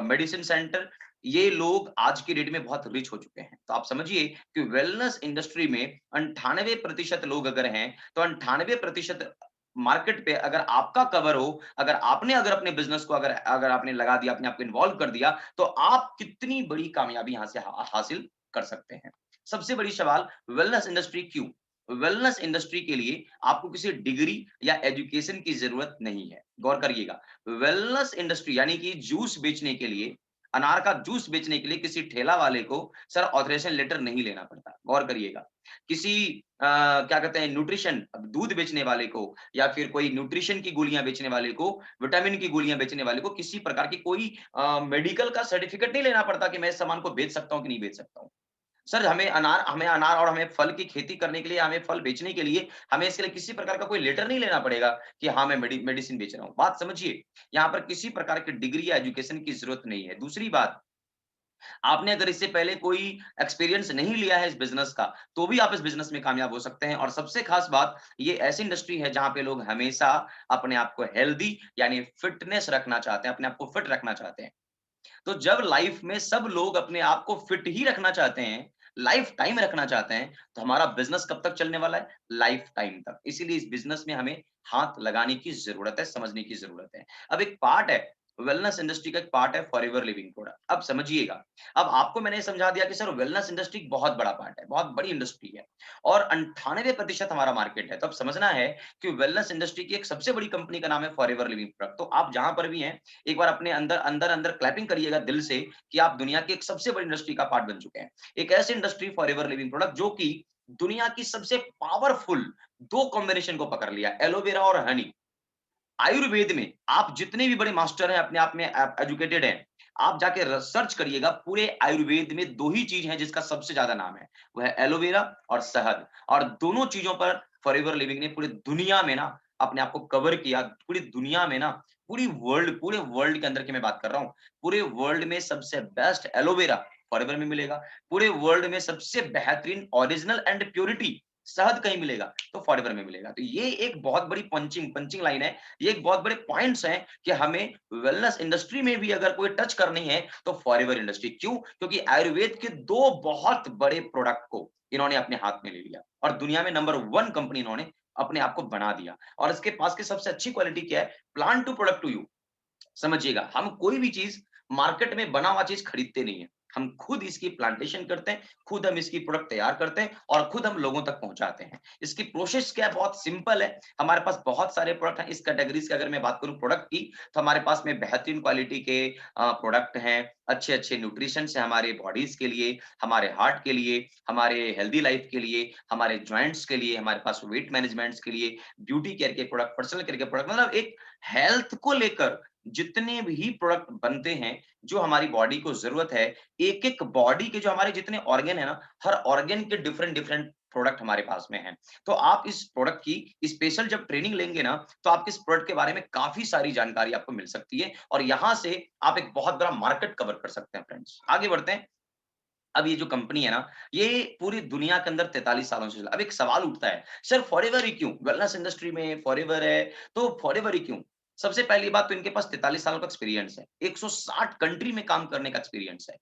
मेडिसिन सेंटर, ये लोग आज की डेट में बहुत रिच हो चुके हैं। तो आप समझिए कि वेलनेस इंडस्ट्री में 98% लोग अगर हैं, तो 98% मार्केट पे अगर आपका कवर हो, अगर अपने बिज़नेस को अगर आपने लगा दिया, अपने आप को इन्वॉल्व कर दिया, तो आप कितनी बड़ी कामयाबी यहाँ से हासिल कर सकते हैं। सबसे बड़ी सवाल वेलनेस इंडस्ट्री क्यों? वेलनेस इंडस्ट्री के लिए आपको किसी डिग्री या एजुकेशन की ज़रूरत नहीं है। गौर करिएगा, वेलनेस इंडस्ट्री यानी कि जूस बेचने के लिए, अनार का जूस बेचने के लिए किसी ठेला वाले को सर ऑथराइजेशन लेटर नहीं लेना पड़ता। गौर करिएगा। किसी क्या कहते हैं न्यूट्रिशन दूध बेचने वाले को या फिर कोई न्यूट्रिशन की गोलियाँ बेचने वाले को, विटामिन की गोलियाँ बेचने वाले को किसी प्रकार की कोई मेडिकल का सर्टिफिकेट नहीं लेना पड़ता कि मैं इस सामान को बेच सकता हूँ कि नहीं बेच सकता हूँ। सर हमें अनार और हमें फल की खेती करने के लिए, हमें फल बेचने के लिए, हमें इसके लिए किसी प्रकार का कोई लेटर नहीं लेना पड़ेगा कि हाँ, मैं मेडिसिन बेच रहा हूँ। बात समझिए, यहाँ पर किसी प्रकार की डिग्री या एजुकेशन की ज़रूरत नहीं है। दूसरी बात, आपने अगर इससे पहले कोई एक्सपीरियंस नहीं लिया है इस बिज़नेस का, तो भी आप इस बिज़नेस में कामयाब हो सकते हैं और सबसे खास बात, ये ऐसी इंडस्ट्री है जहाँ पे लोग हमेशा अपने आप को हेल्दी यानी फिटनेस रखना चाहते हैं, अपने आप को फिट रखना चाहते हैं। तो जब लाइफ में सब लोग अपने आप को फिट ही रखना चाहते हैं, लाइफ टाइम रखना चाहते हैं, तो हमारा बिज़नेस कब तक चलने वाला है? लाइफ टाइम तक। इसीलिए इस बिज़नेस में हमें हाथ लगाने की ज़रूरत है, समझने की ज़रूरत है। अब एक पार्ट है, वेलनेस इंडस्ट्री का एक पार्ट है फॉरएवर लिविंग प्रोडक्ट। अब समझिएगा, अब आपको मैंने समझा दिया कि सर वेलनेस इंडस्ट्री एक बहुत बड़ा पार्ट है, बहुत बड़ी इंडस्ट्री है और 98% हमारा मार्केट है। तो अब समझना है कि वेलनेस इंडस्ट्री की एक सबसे बड़ी कंपनी का नाम है फॉरएवर लिविंग प्रोडक्ट। तो आप जहाँ पर भी हैं, एक बार अपने अंदर क्लैपिंग करिएगा दिल से कि आप दुनिया की एक सबसे बड़ी इंडस्ट्री का पार्ट बन चुके हैं। एक ऐसी इंडस्ट्री फॉरएवर लिविंग प्रोडक्ट जो कि दुनिया की सबसे पावरफुल 2 कॉम्बिनेशन को पकड़ लिया, एलोवेरा और हनी। आयुर्वेद में आप जितने भी बड़े मास्टर हैं, अपने आप में एजुकेटेड हैं, आप जाके सर्च करिएगा, पूरे आयुर्वेद में 2 ही चीज है जिसका सबसे ज्यादा नाम है, वो है एलोवेरा और शहद। और दोनों चीजों पर फॉरएवर लिविंग ने पूरी दुनिया में ना अपने आप को कवर किया। पूरी दुनिया में ना, पूरे वर्ल्ड के अंदर की मैं बात कर रहा हूँ, पूरे वर्ल्ड में सबसे बेस्ट एलोवेरा फॉरएवर में मिलेगा। पूरे वर्ल्ड में सबसे बेहतरीन ओरिजिनल एंड प्योरिटी शहद कहीं मिलेगा, तो फॉरएवर में मिलेगा। तो ये एक बहुत बड़ी पंचिंग पंचिंग लाइन है, ये एक बहुत बड़े पॉइंट्स हैं कि हमें वेलनेस इंडस्ट्री में भी अगर कोई टच करनी है तो फॉरएवर इंडस्ट्री। क्यों? क्योंकि आयुर्वेद के 2 बहुत बड़े प्रोडक्ट को इन्होंने अपने हाथ में ले लिया और दुनिया में नंबर 1 कंपनी इन्होंने अपने आप को बना दिया। और इसके पास की सबसे अच्छी क्वालिटी क्या है? Plant to product to you. समझिएगा, हम कोई भी चीज मार्केट में बना हुआ चीज खरीदते नहीं है, हम खुद इसकी प्लांटेशन करते हैं, खुद हम इसकी प्रोडक्ट तैयार करते हैं और खुद हम लोगों तक पहुंचाते हैं। इसकी प्रोसेस क्या है? बहुत सिंपल है। हमारे पास बहुत सारे प्रोडक्ट हैं। इस कैटेगरीज की अगर मैं बात करूं प्रोडक्ट की, तो हमारे पास में बेहतरीन क्वालिटी के प्रोडक्ट हैं, अच्छे अच्छे न्यूट्रिशन है हमारे बॉडीज के लिए, हमारे हार्ट के लिए, हमारे हेल्दी लाइफ के लिए, हमारे ज्वाइंट्स के लिए, हमारे पास वेट मैनेजमेंट के लिए, ब्यूटी केयर के प्रोडक्ट, पर्सनल केयर के प्रोडक्ट, मतलब एक हेल्थ को लेकर जितने भी प्रोडक्ट बनते हैं जो हमारी बॉडी को जरूरत है। एक एक बॉडी के जो हमारे जितने ऑर्गन है ना, हर ऑर्गन के डिफरेंट डिफरेंट प्रोडक्ट हमारे पास में है। तो आप इस प्रोडक्ट की स्पेशल जब ट्रेनिंग लेंगे ना, तो आप इस प्रोडक्ट के बारे में काफी सारी जानकारी आपको मिल सकती है और यहां से आप एक बहुत बड़ा मार्केट कवर कर सकते हैं। फ्रेंड्स, आगे बढ़ते हैं। अब ये जो कंपनी है ना, ये पूरी दुनिया के अंदर 43 सालों से चला। अब एक सवाल उठता है, सर फॉरएवर ही क्यों? वेलनेस इंडस्ट्री में फॉरएवर है, तो फॉरएवर ही क्यों? सबसे पहली बात तो इनके पास 43 सालों का एक्सपीरियंस है, 160 कंट्री में काम करने का एक्सपीरियंस है।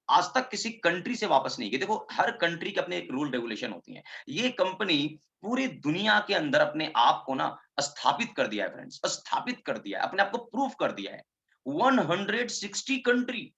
आज तक किसी कंट्री से वापस नहीं गए। देखो, हर कंट्री के अपने एक रूल रेगुलेशन होती हैं। ये कंपनी पूरी दुनिया के अंदर अपने आप को ना स्थापित कर दिया है फ्रेंड्स, स्थापित कर दिया है, अपने आप को प्रूफ कर दिया है। 160 कंट्री,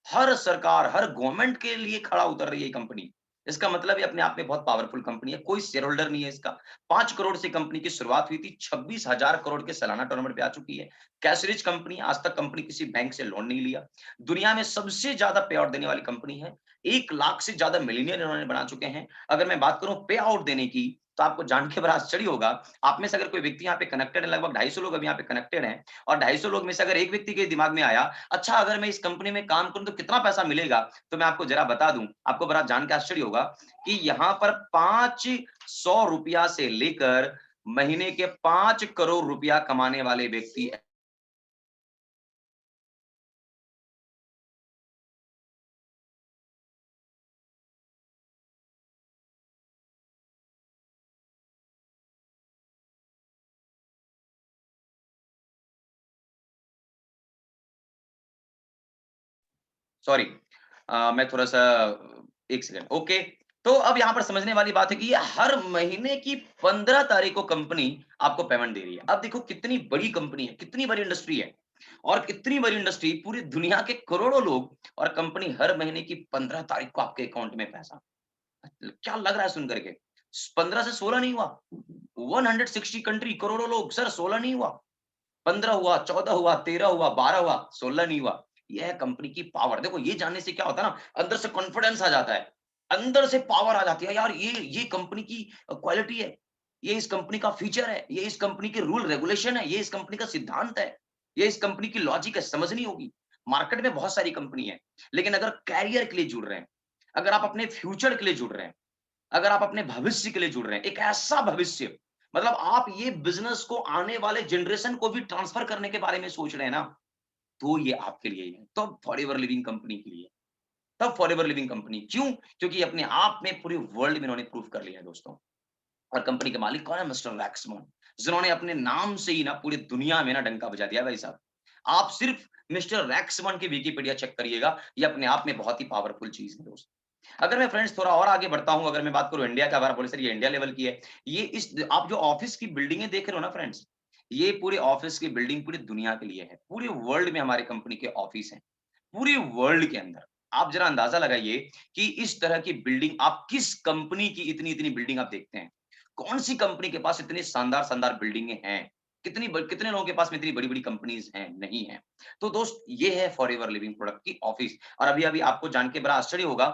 हर सरकार, हर गवर्नमेंट के लिए खड़ा उतर रही है ये कंपनी। इसका मतलब ये अपने आप में बहुत पावरफुल कंपनी है। कोई शेयर होल्डर नहीं है इसका। 5 करोड़ से कंपनी की शुरुआत हुई थी, 26,000 करोड़ के सालाना टर्नओवर पे आ चुकी है। कैश रिच कंपनी, आज तक कंपनी किसी बैंक से लोन नहीं लिया। दुनिया में सबसे ज्यादा पे आउट देने वाली कंपनी है। 1 लाख से ज्यादा मिलियनियर इन्होंने बना चुके हैं। अगर मैं बात करूं पे आउट देने की, तो आपको जान के बड़ा आश्चर्य होगा। आप में से अगर कोई व्यक्ति यहाँ पे कनेक्टेड है, लगभग 250 लोग अभी यहाँ पे कनेक्टेड हैं, और 250 लोग में से अगर एक व्यक्ति के दिमाग में आया, अच्छा अगर मैं इस कंपनी में काम करूं तो कितना पैसा मिलेगा, तो मैं आपको जरा बता दूं, आपको बड़ा जान के आश्चर्य होगा कि यहाँ पर 500 रुपया से लेकर महीने के 5 करोड़ रुपया कमाने वाले व्यक्ति। सॉरी, मैं थोड़ा सा, एक सेकंड, ओके। तो अब यहाँ पर समझने वाली बात है कि ये हर महीने की 15 तारीख को कंपनी आपको पेमेंट दे रही है। अब देखो कितनी बड़ी कंपनी है, कितनी बड़ी इंडस्ट्री है, और कितनी बड़ी इंडस्ट्री, पूरी दुनिया के करोड़ों लोग, और कंपनी हर महीने की 15 तारीख को आपके अकाउंट में पैसा। क्या लग रहा है सुन करके? 15 से 16 नहीं हुआ, 160 कंट्री, करोड़ों लोग, सर 16 नहीं हुआ, 15 हुआ, 14 हुआ, 13 हुआ, 12 हुआ, 16 नहीं हुआ। यह है कंपनी की पावर। देखो, ये जानने से क्या होता है ना, अंदर से कॉन्फिडेंस आ जाता है, अंदर से पावर आ जाती है, यार ये कंपनी की क्वालिटी है, ये इस कंपनी का फीचर है, ये इस कंपनी के रूल रेगुलेशन है, ये इस कंपनी का सिद्धांत है, ये इस कंपनी की लॉजिक है, समझनी होगी। मार्केट में बहुत सारी कंपनी है, लेकिन अगर कैरियर के लिए जुड़ रहे हैं, अगर आप अपने फ्यूचर के लिए जुड़ रहे हैं, अगर आप अपने भविष्य के लिए जुड़ रहे हैं, एक ऐसा भविष्य, मतलब आप ये बिजनेस को आने वाले जनरेशन को भी ट्रांसफर करने के बारे में सोच रहे हैं ना, तो ये आपके लिए ही है। तो फॉरएवर लिविंग कंपनी के लिए, तब फॉरएवर लिविंग कंपनी क्यों? क्योंकि अपने आप में पूरे वर्ल्ड में इन्होंने प्रूव कर लिया है दोस्तों। और कंपनी के मालिक कौन है? मिस्टर वैक्समैन, जिन्होंने अपने नाम से ही ना पूरी दुनिया में ना डंका बजा दिया भाई साहब। आप सिर्फ मिस्टर वैक्समैन की विकिपीडिया चेक करिएगा, ये अपने आप में बहुत ही पावरफुल चीज है दोस्त। अगर मैं फ्रेंड्स थोड़ा और आगे बढ़ता हूं, अगर मैं बात करूं इंडिया का, बार बोले सर ये इंडिया लेवल की है, ये इस आप जो ऑफिस की बिल्डिंगें देख रहे हो ना फ्रेंड्स, ये पूरे ऑफिस की बिल्डिंग पूरी दुनिया के लिए है। पूरे वर्ल्ड में हमारी कंपनी के ऑफिस हैं, पूरे वर्ल्ड के अंदर। आप जरा अंदाजा लगाइए कि इस तरह की बिल्डिंग आप किस कंपनी की इतनी इतनी बिल्डिंग आप देखते हैं? कौन सी कंपनी के पास इतनी शानदार शानदार बिल्डिंगें हैं? कितने लोगों के पास में इतनी बड़ी बड़ी कंपनीज हैं? नहीं है। तो दोस्त, ये है फॉरएवर लिविंग प्रोडक्ट की ऑफिस। और अभी अभी आपको जान के बड़ा आश्चर्य होगा,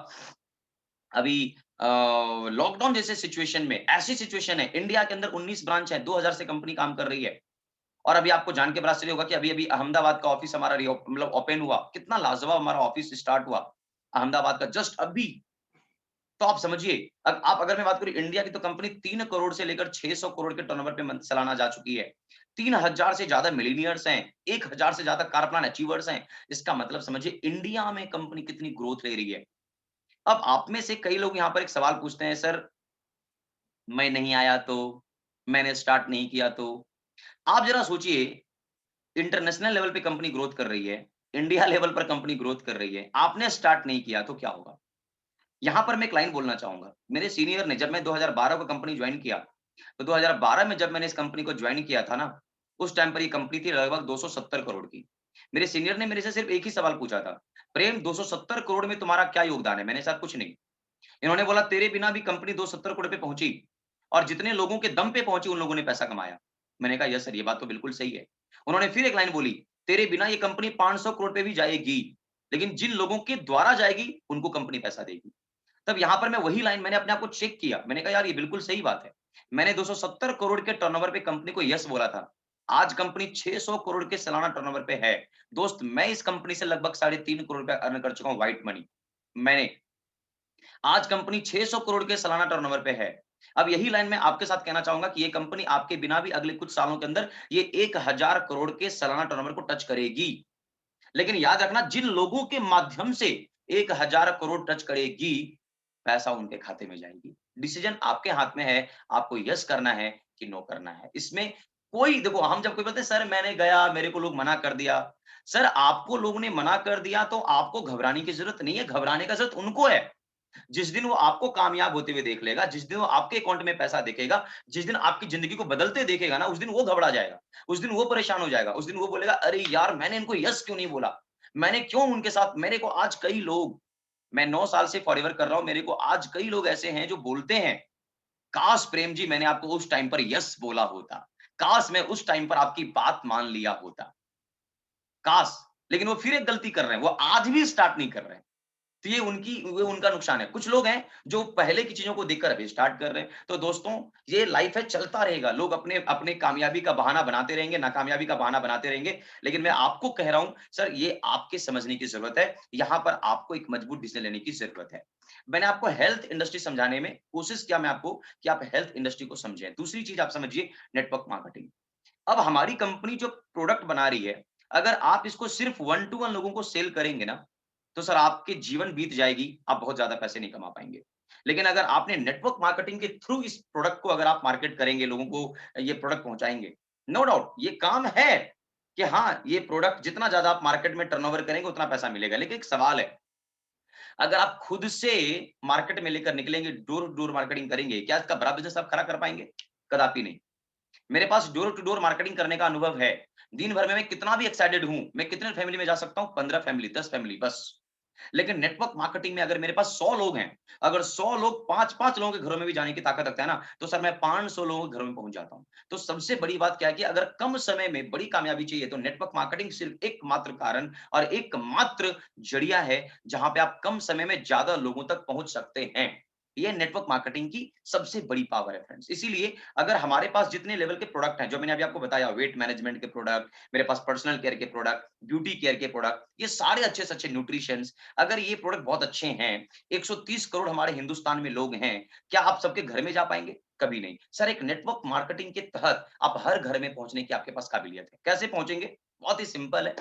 अभी लॉकडाउन जैसे सिचुएशन में, ऐसी सिचुएशन है इंडिया के अंदर 19 ब्रांच है, 2000 से कंपनी काम कर रही है। और अभी आपको जान के बड़ा आश्चर्य होगा कि अभी-अभी अहमदाबाद का ऑफिस हमारा मतलब ओपन हुआ, कितना लाजवाब हमारा ऑफिस स्टार्ट हुआ अहमदाबाद का जस्ट अभी। तो आप समझिए, अब आप अगर मैं बात करूँ इंडिया की, तो कंपनी 3 करोड़ से लेकर 600 करोड़ के टर्नओवर पे सालाना जा चुकी है। 3000 से ज्यादा मिलियनियर्स हैं, 1000 से ज्यादा कार प्लान अचीवर्स हैं। इसका मतलब समझिए इंडिया में कंपनी कितनी ग्रोथ ले रही है। अब आप में से कई लोग यहाँ पर एक सवाल पूछते हैं, सर मैं नहीं आया तो, मैंने स्टार्ट नहीं किया तो। आप जरा सोचिए, इंटरनेशनल लेवल पे कंपनी ग्रोथ कर रही है, इंडिया लेवल पर कंपनी ग्रोथ कर रही है, आपने स्टार्ट नहीं किया तो क्या होगा? यहाँ पर मैं एक लाइन बोलना चाहूँगा। मेरे सीनियर ने, जब मैं 2012 को कंपनी जॉइन किया, तो 2012 में जब मैंने इस कंपनी को जॉइन किया था ना, उस टाइम पर ये कंपनी थी लगभग 270 करोड़ की। मेरे सीनियर ने मेरे से सिर्फ एक ही सवाल पूछा था, "प्रेम 270 करोड़ में तुम्हारा क्या योगदान है?" मैंने कहा, "कुछ नहीं।" इन्होंने बोला, "तेरे बिना भी कंपनी 270 करोड़ पे पहुँची और जितने लोगों के दम पे पहुँची उन लोगों ने पैसा कमाया।" मैंने कहा, "यस सर, ये बात तो बिल्कुल सही है।" उन्होंने फिर एक लाइन बोली, "तेरे बिना ये कंपनी 500 करोड़ पे भी जाएगी, लेकिन जिन लोगों के द्वारा जाएगी उनको कंपनी पैसा देगी।" तब यहाँ पर मैं वही लाइन मैंने अपने आप को चेक किया। मैंने कहा यार ये बिल्कुल सही बात है। मैंने 270 करोड़ के टर्नओवर पे कंपनी को यस बोला था। आज कंपनी 600 करोड़ के सालाना टर्नओवर पे है। दोस्त, मैं इस कंपनी से लगभग 3.5 करोड़ रुपया अर्न कर चुका हूँ व्हाइट मनी। मैंने आज कंपनी 600 करोड़ के सालाना टर्नओवर पे है। अब यही लाइन मैं आपके साथ कहना चाहूँगा कि ये कंपनी आपके बिना भी अगले कुछ सालों के अंदर ये 1000 करोड़ के सालाना टर्नओवर को टच करेगी। लेकिन याद रखना, जिन लोगों के माध्यम से 1000 करोड़ टच करेगी, पैसा उनके खाते में जाएगी। डिसीजन आपके हाथ में है, आपको यस करना है कि नो करना है। इसमें कोई देखो, हम जब कोई बोलते हैं सर मैंने गया, मेरे को लोग मना कर दिया। सर आपको लोगों ने मना कर दिया तो आपको घबराने की ज़रूरत नहीं है, घबराने का ज़रूरत उनको है। जिस दिन वो आपको कामयाब होते हुए देख लेगा, जिस दिन वो आपके अकाउंट में पैसा देखेगा, जिस दिन आपकी ज़िंदगी को बदलते देखेगा ना, उस दिन वो घबरा जाएगा। उस दिन वो परेशान हो जाएगा। उस दिन वो बोलेगा, "अरे यार! मैंने इनको यस क्यों नहीं बोला? मैंने क्यों उनके साथ।" मेरे को आज कई लोग, मैं 9 साल से फॉरएवर कर रहा हूँ, मेरे को आज कई लोग ऐसे हैं जो बोलते हैं, "काश प्रेम जी मैंने आपको उस टाइम पर यस बोला होता। काश मैं उस टाइम पर आपकी बात मान लिया होता। काश।" लेकिन वो फिर एक गलती कर रहे हैं, वो आज भी स्टार्ट नहीं कर रहे हैं। तो ये उनका नुकसान है। कुछ लोग हैं जो पहले की चीज़ों को देखकर अभी स्टार्ट कर रहे हैं। तो दोस्तों, ये लाइफ है, चलता रहेगा। लोग अपने अपने कामयाबी का बहाना बनाते रहेंगे, नाकामयाबी का बहाना बनाते रहेंगे। लेकिन मैं आपको कह रहा हूँ, सर ये आपके समझने की ज़रूरत है। यहाँ पर आपको एक मजबूत डिसीज़न लेने की ज़रूरत है। मैंने आपको हेल्थ इंडस्ट्री समझाने में कोशिश किया मैं आपको कि आप हेल्थ इंडस्ट्री को समझें। दूसरी चीज़ आप समझिए, नेटवर्क मार्केटिंग। अब हमारी कंपनी जो प्रोडक्ट बना रही है, अगर आप इसको सिर्फ 1 टू 1 लोगों को सेल करेंगे ना, तो सर आपके जीवन बीत जाएगी, आप बहुत ज़्यादा पैसे नहीं कमा पाएँगे। लेकिन अगर आपने नेटवर्क मार्केटिंग के थ्रू इस प्रोडक्ट को अगर आप मार्केट करेंगे, लोगों को ये प्रोडक्ट पहुँचाएँगे, नो डाउट ये काम है कि हाँ, ये प्रोडक्ट जितना ज़्यादा आप मार्केट में टर्नओवर करेंगे, उतना पैसा मिलेगा। लेकिन एक सवाल है, अगर आप खुद से मार्केट में लेकर निकलेंगे, डोर टू डोर मार्केटिंग करेंगे, क्या इसका बड़ा बिज़नेस आप खड़ा कर पाएँगे? कदापि नहीं। मेरे पास डोर टू डोर मार्केटिंग करने का अनुभव है। दिन भर में मैं कितना भी एक्साइटेड हूँ, मैं कितने फैमिली में जा सकता हूँ? 15 फैमिली, 10 फैमिली बस। लेकिन नेटवर्क मार्केटिंग में अगर मेरे पास 100 लोग हैं, अगर 100 लोग 5-5 लोगों के घरों में भी जाने की ताकत रखते हैं ना, तो सर मैं 500 लोगों के घरों में पहुँच जाता हूँ। तो सबसे बड़ी बात क्या है कि अगर कम समय में बड़ी कामयाबी चाहिए, तो नेटवर्क मार्केटिंग सिर्फ एकमात्र कारण और एकमात्र ज़रिया है, जहाँ पे आप कम समय में ज़्यादा लोगों तक पहुँच सकते हैं। ये नेटवर्क मार्केटिंग की सबसे बड़ी पावर है फ्रेंड्स। इसीलिए अगर हमारे पास जितने लेवल के प्रोडक्ट हैं, जो मैंने अभी आपको बताया, वेट मैनेजमेंट के प्रोडक्ट, मेरे पास पर्सनल केयर के प्रोडक्ट, ब्यूटी केयर के प्रोडक्ट, ये सारे अच्छे से अच्छे न्यूट्रिशंस, अगर ये प्रोडक्ट बहुत अच्छे हैं, 130 करोड़ हमारे हिंदुस्तान में लोग हैं, क्या आप सबके घर में जा पाएँगे? कभी नहीं। सर एक नेटवर्क मार्केटिंग के तहत आप हर घर में पहुँचने की आपके पास काबिलियत है। कैसे पहुँचेंगे? बहुत ही सिंपल है।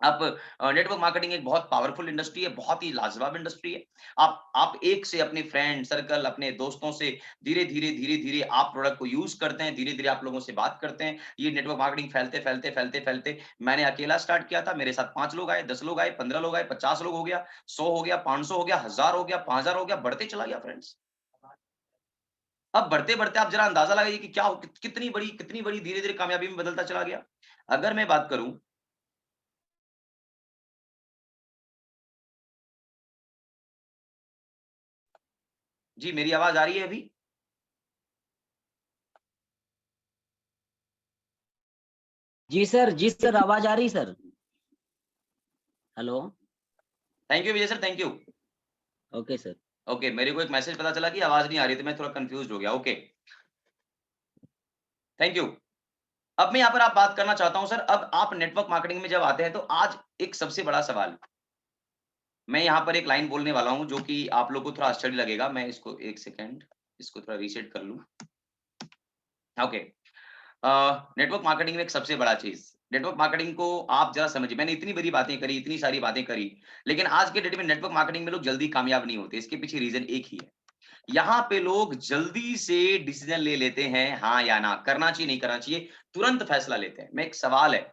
आप नेटवर्क मार्केटिंग एक बहुत पावरफुल इंडस्ट्री है, बहुत ही लाजवाब इंडस्ट्री है। आप एक से अपने फ्रेंड सर्कल, अपने दोस्तों से धीरे-धीरे, धीरे-धीरे आप प्रोडक्ट को यूज़ करते हैं, धीरे-धीरे आप लोगों से बात करते हैं। ये नेटवर्क मार्केटिंग फैलते, फैलते, फैलते, फैलते मैंने अकेला स्टार्ट किया था, मेरे साथ 5 लोग आए, 10 लोग आए, 15 लोग आए, 50 लोग हो गया, 100 हो गया, 500 हो गया, 1000 हो गया, 5000 हो गया, बढ़ते चला गया फ्रेंड्स। अब बढ़ते-बढ़ते आप ज़रा अंदाज़ा लगाइए कि क्या हो कितनी बड़ी धीरे-धीरे कामयाबी में बदलता चला गया। अगर मैं बात करूँ। जी, मेरी आवाज़ आ रही है अभी? जी सर, आवाज आ रही sir. Hello. Thank you Vijay sir, thank you. Okay sir. Okay, मेरे को एक मैसेज पता चला कि आवाज़ नहीं आ रही, तो मैं थोड़ा कन्फ्यूज़्ड हो गया। Okay, thank you. अब मैं यहाँ पर आप बात करना चाहता हूँ सर, अब आप नेटवर्क मार्केटिंग में जब आते हैं तो आज एक सबसे बड़ा सवाल, मैं यहाँ पर एक लाइन बोलने वाला हूँ जो कि आप लोग को थोड़ा आश्चर्य लगेगा। मैं इसको 1 सेकंड इसको थोड़ा रीसेट कर लूँ। ओके। नेटवर्क मार्केटिंग में एक सबसे बड़ा चीज़, नेटवर्क मार्केटिंग को आप ज़रा समझिए। मैंने इतनी बड़ी बातें करी, इतनी सारी बातें करी, लेकिन आज के डेट में नेटवर्क मार्केटिंग में लोग जल्दी कामयाब नहीं होते। इसके पीछे रीज़न एक ही है। यहाँ पे लोग जल्दी से डिसीज़न ले लेते हैं, हाँ या ना, करना चाहिए, नहीं करना चाहिए, तुरंत फैसला लेते हैं। मैं एक सवाल है,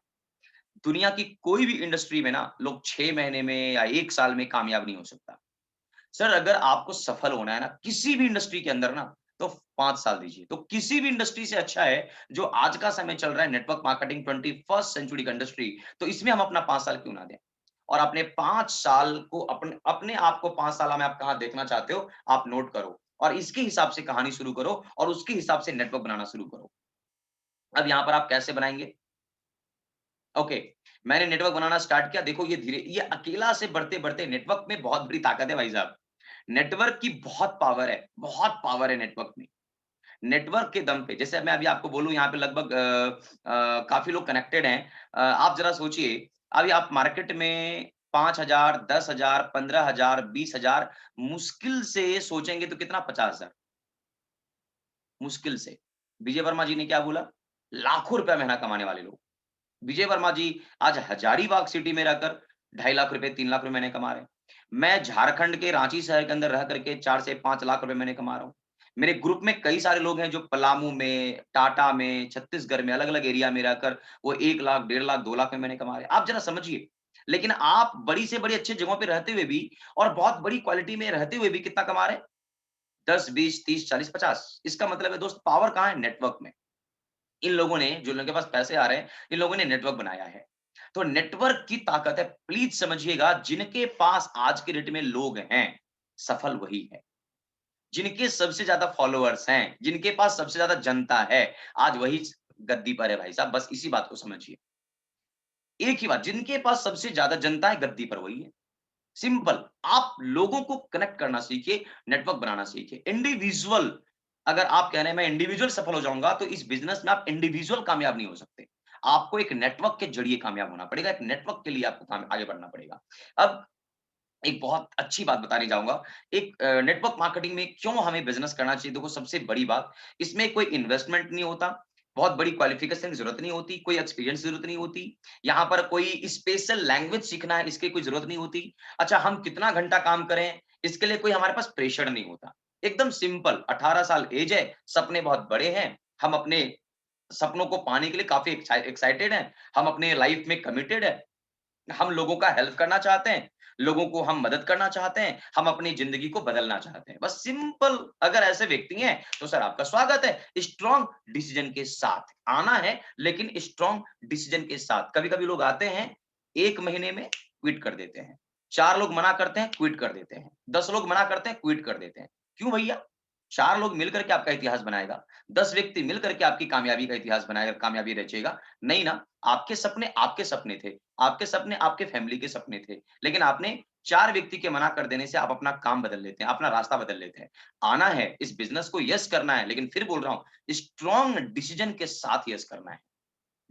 दुनिया की कोई भी इंडस्ट्री में ना लोग 6 महीने में या 1 साल में कामयाब नहीं हो सकता। सर अगर आपको सफल होना है ना किसी भी इंडस्ट्री के अंदर ना, तो 5 साल दीजिए। तो किसी भी इंडस्ट्री से अच्छा है जो आज का समय चल रहा है नेटवर्क मार्केटिंग 21st सेंचुरी का इंडस्ट्री, तो इसमें हम अपना 5 साल क्यों ना दें? और अपने 5 साल को अपने अपने आप को 5 साल में आप कहाँ देखना चाहते हो, आप नोट करो और इसके हिसाब से कहानी शुरू करो और उसके हिसाब से नेटवर्क बनाना शुरू करो। अब यहाँ पर आप कैसे बनाएँगे? ओके, मैंने नेटवर्क बनाना स्टार्ट किया, देखो ये अकेला से बढ़ते-बढ़ते नेटवर्क में बहुत बड़ी ताकत है भाई साहब। नेटवर्क की बहुत पावर है नेटवर्क में। नेटवर्क के दम पे जैसे मैं अभी आपको बोलूँ यहाँ पे लगभग काफ़ी लोग कनेक्टेड हैं। आप ज़रा सोचिए, अभी आप मार्केट में 5,000, 10,000, 15,000, 20,000 मुश्किल से सोचेंगे तो कितना 50,000 मुश्किल से। विजय वर्मा जी ने क्या बोला? लाखों रुपया महीना कमाने वाले लोग। विजय वर्मा जी आज हजारीबाग सिटी में रहकर 2.5 लाख रुपए, 3 लाख रुपए महीने कमा रहे हैं। मैं झारखंड के रांची शहर के अंदर रह करके 4 से 5 लाख रुपए महीने कमा रहा हूँ। मेरे ग्रुप में कई सारे लोग हैं जो पलामू में, टाटा में, छत्तीसगढ़ में, अलग-अलग एरिया में रहकर वो 1 लाख, 1.5 लाख, 2 लाख में महीने कमा रहे हैं। आप ज़रा समझिए। लेकिन आप बड़ी से बड़ी अच्छी जगहों पे रहते हुए भी और बहुत बड़ी क्वालिटी में रहते हुए भी कितना कमा रहे हैं? 10, 20, 30, 40, 50। इसका मतलब है दोस्त पावर कहाँ है? नेटवर्क में। इन लोगों ने जो लोगों के पास पैसे आ रहे हैं, इन लोगों ने नेटवर्क बनाया है। तो नेटवर्क की ताकत है, प्लीज़ समझिएगा जिनके पास आज के डेट में लोग हैं, सफल वही है। जिनके सबसे ज़्यादा फॉलोवर्स हैं, जिनके पास सबसे ज़्यादा जनता है, आज वही गद्दी पर है भाई साहब, बस इसी बात को समझिए। एक ही बात, जिनके पास सबसे ज़्यादा जनता है, गद्दी पर वही है। सिंपल, आप लोगों को कनेक्ट करना सीखिए, नेटवर्क बनाना सीखिए। इंडिविजुअल अगर आप कह रहे हैं मैं इंडिविजुअल सफल हो जाऊँगा, तो इस बिज़नेस में आप इंडिविजुअल कामयाब नहीं हो सकते। आपको एक नेटवर्क के ज़रिए कामयाब होना पड़ेगा, एक नेटवर्क के लिए आपको काम आगे बढ़ना पड़ेगा। अब एक बहुत अच्छी बात बताने जाऊँगा, एक नेटवर्क मार्केटिंग में क्यों हमें बिज़नेस करना चाहिए? देखो सबसे बड़ी बात, इसमें कोई इन्वेस्टमेंट नहीं होता, बहुत बड़ी क्वालिफ़िकेशन की ज़रूरत नहीं होती, कोई एक्सपीरियंस की ज़रूरत नहीं होती, यहाँ पर कोई स्पेशल लैंग्वेज सीखना है, इसकी कोई ज़रूरत नहीं होती। अच्छा हम कितना घंटा काम करें, इसके लिए कोई हमारे पास प्रेशर नहीं होता। एकदम सिंपल, 18 साल ऐज है, सपने बहुत बड़े हैं, हम अपने सपनों को पाने के लिए काफ़ी एक्साइटेड हैं, हम अपने लाइफ़ में कमिटेड हैं। हम लोगों का हेल्प करना चाहते हैं, लोगों को हम मदद करना चाहते हैं, हम अपनी ज़िंदगी को बदलना चाहते हैं। बस सिंपल अगर ऐसे व्यक्ति हैं, तो सर आपका स्वागत है। स्ट्रॉन्ग डिसीज़न के साथ आना है, लेकिन स्ट्रॉन्ग डिसीज़न के साथ। कभी-कभी लोग आते हैं, 1 महीने में क्विट कर देते हैं। 4 लोग मना करते हैं, क्विट कर देते हैं। 10 लोग मना करते हैं, क्विट कर देते हैं। क्यों भैया? 4 लोग मिल कर के आपका इतिहास बनाएगा, 10 व्यक्ति मिल कर के आपकी कामयाबी का इतिहास बनाएगा, कामयाबी रचेगा। नहीं ना, आपके सपने थे। आपके सपने आपके फैमिली के सपने थे। लेकिन आपने 4 व्यक्ति के मना कर देने से आप अपना काम बदल लेते हैं, अपना रास्ता बदल लेते हैं। आना है, इस बिज़नेस को यस करना है, लेकिन फिर बोल रहा हूँ, स्ट्रॉन्ग डिसीज़न के साथ यस करना है।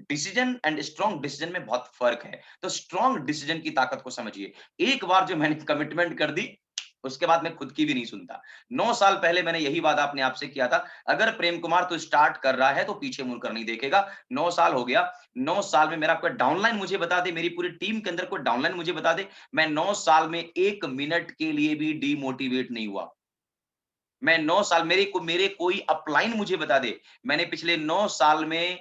डिसीज़न एंड स्ट्रॉन्ग डिसीज़न में बहुत फ़र्क है। तो स्ट्रॉन्ग डिसीज़न की ताकत को समझिए। एक बार जो मैंने कमिटमेंट कर दी, उसके बाद मैं खुद की भी नहीं सुनता। 9 साल पहले मैंने यही वादा अपने आप से किया था, अगर प्रेम कुमार तू स्टार्ट कर रहा है, तो पीछे मुड़कर नहीं देखेगा। 9 साल हो गया, 9 साल में मेरा कोई डाउनलाइन मुझे बता दे, मेरी पूरी टीम के अंदर कोई डाउनलाइन मुझे बता दे, मैं 9 साल में 1 मिनट के लिए भी डिमोटिवेट नहीं हुआ। मैं 9 साल मेरे कोई अपलाइन मुझे बता दे, मैंने पिछले 9 साल में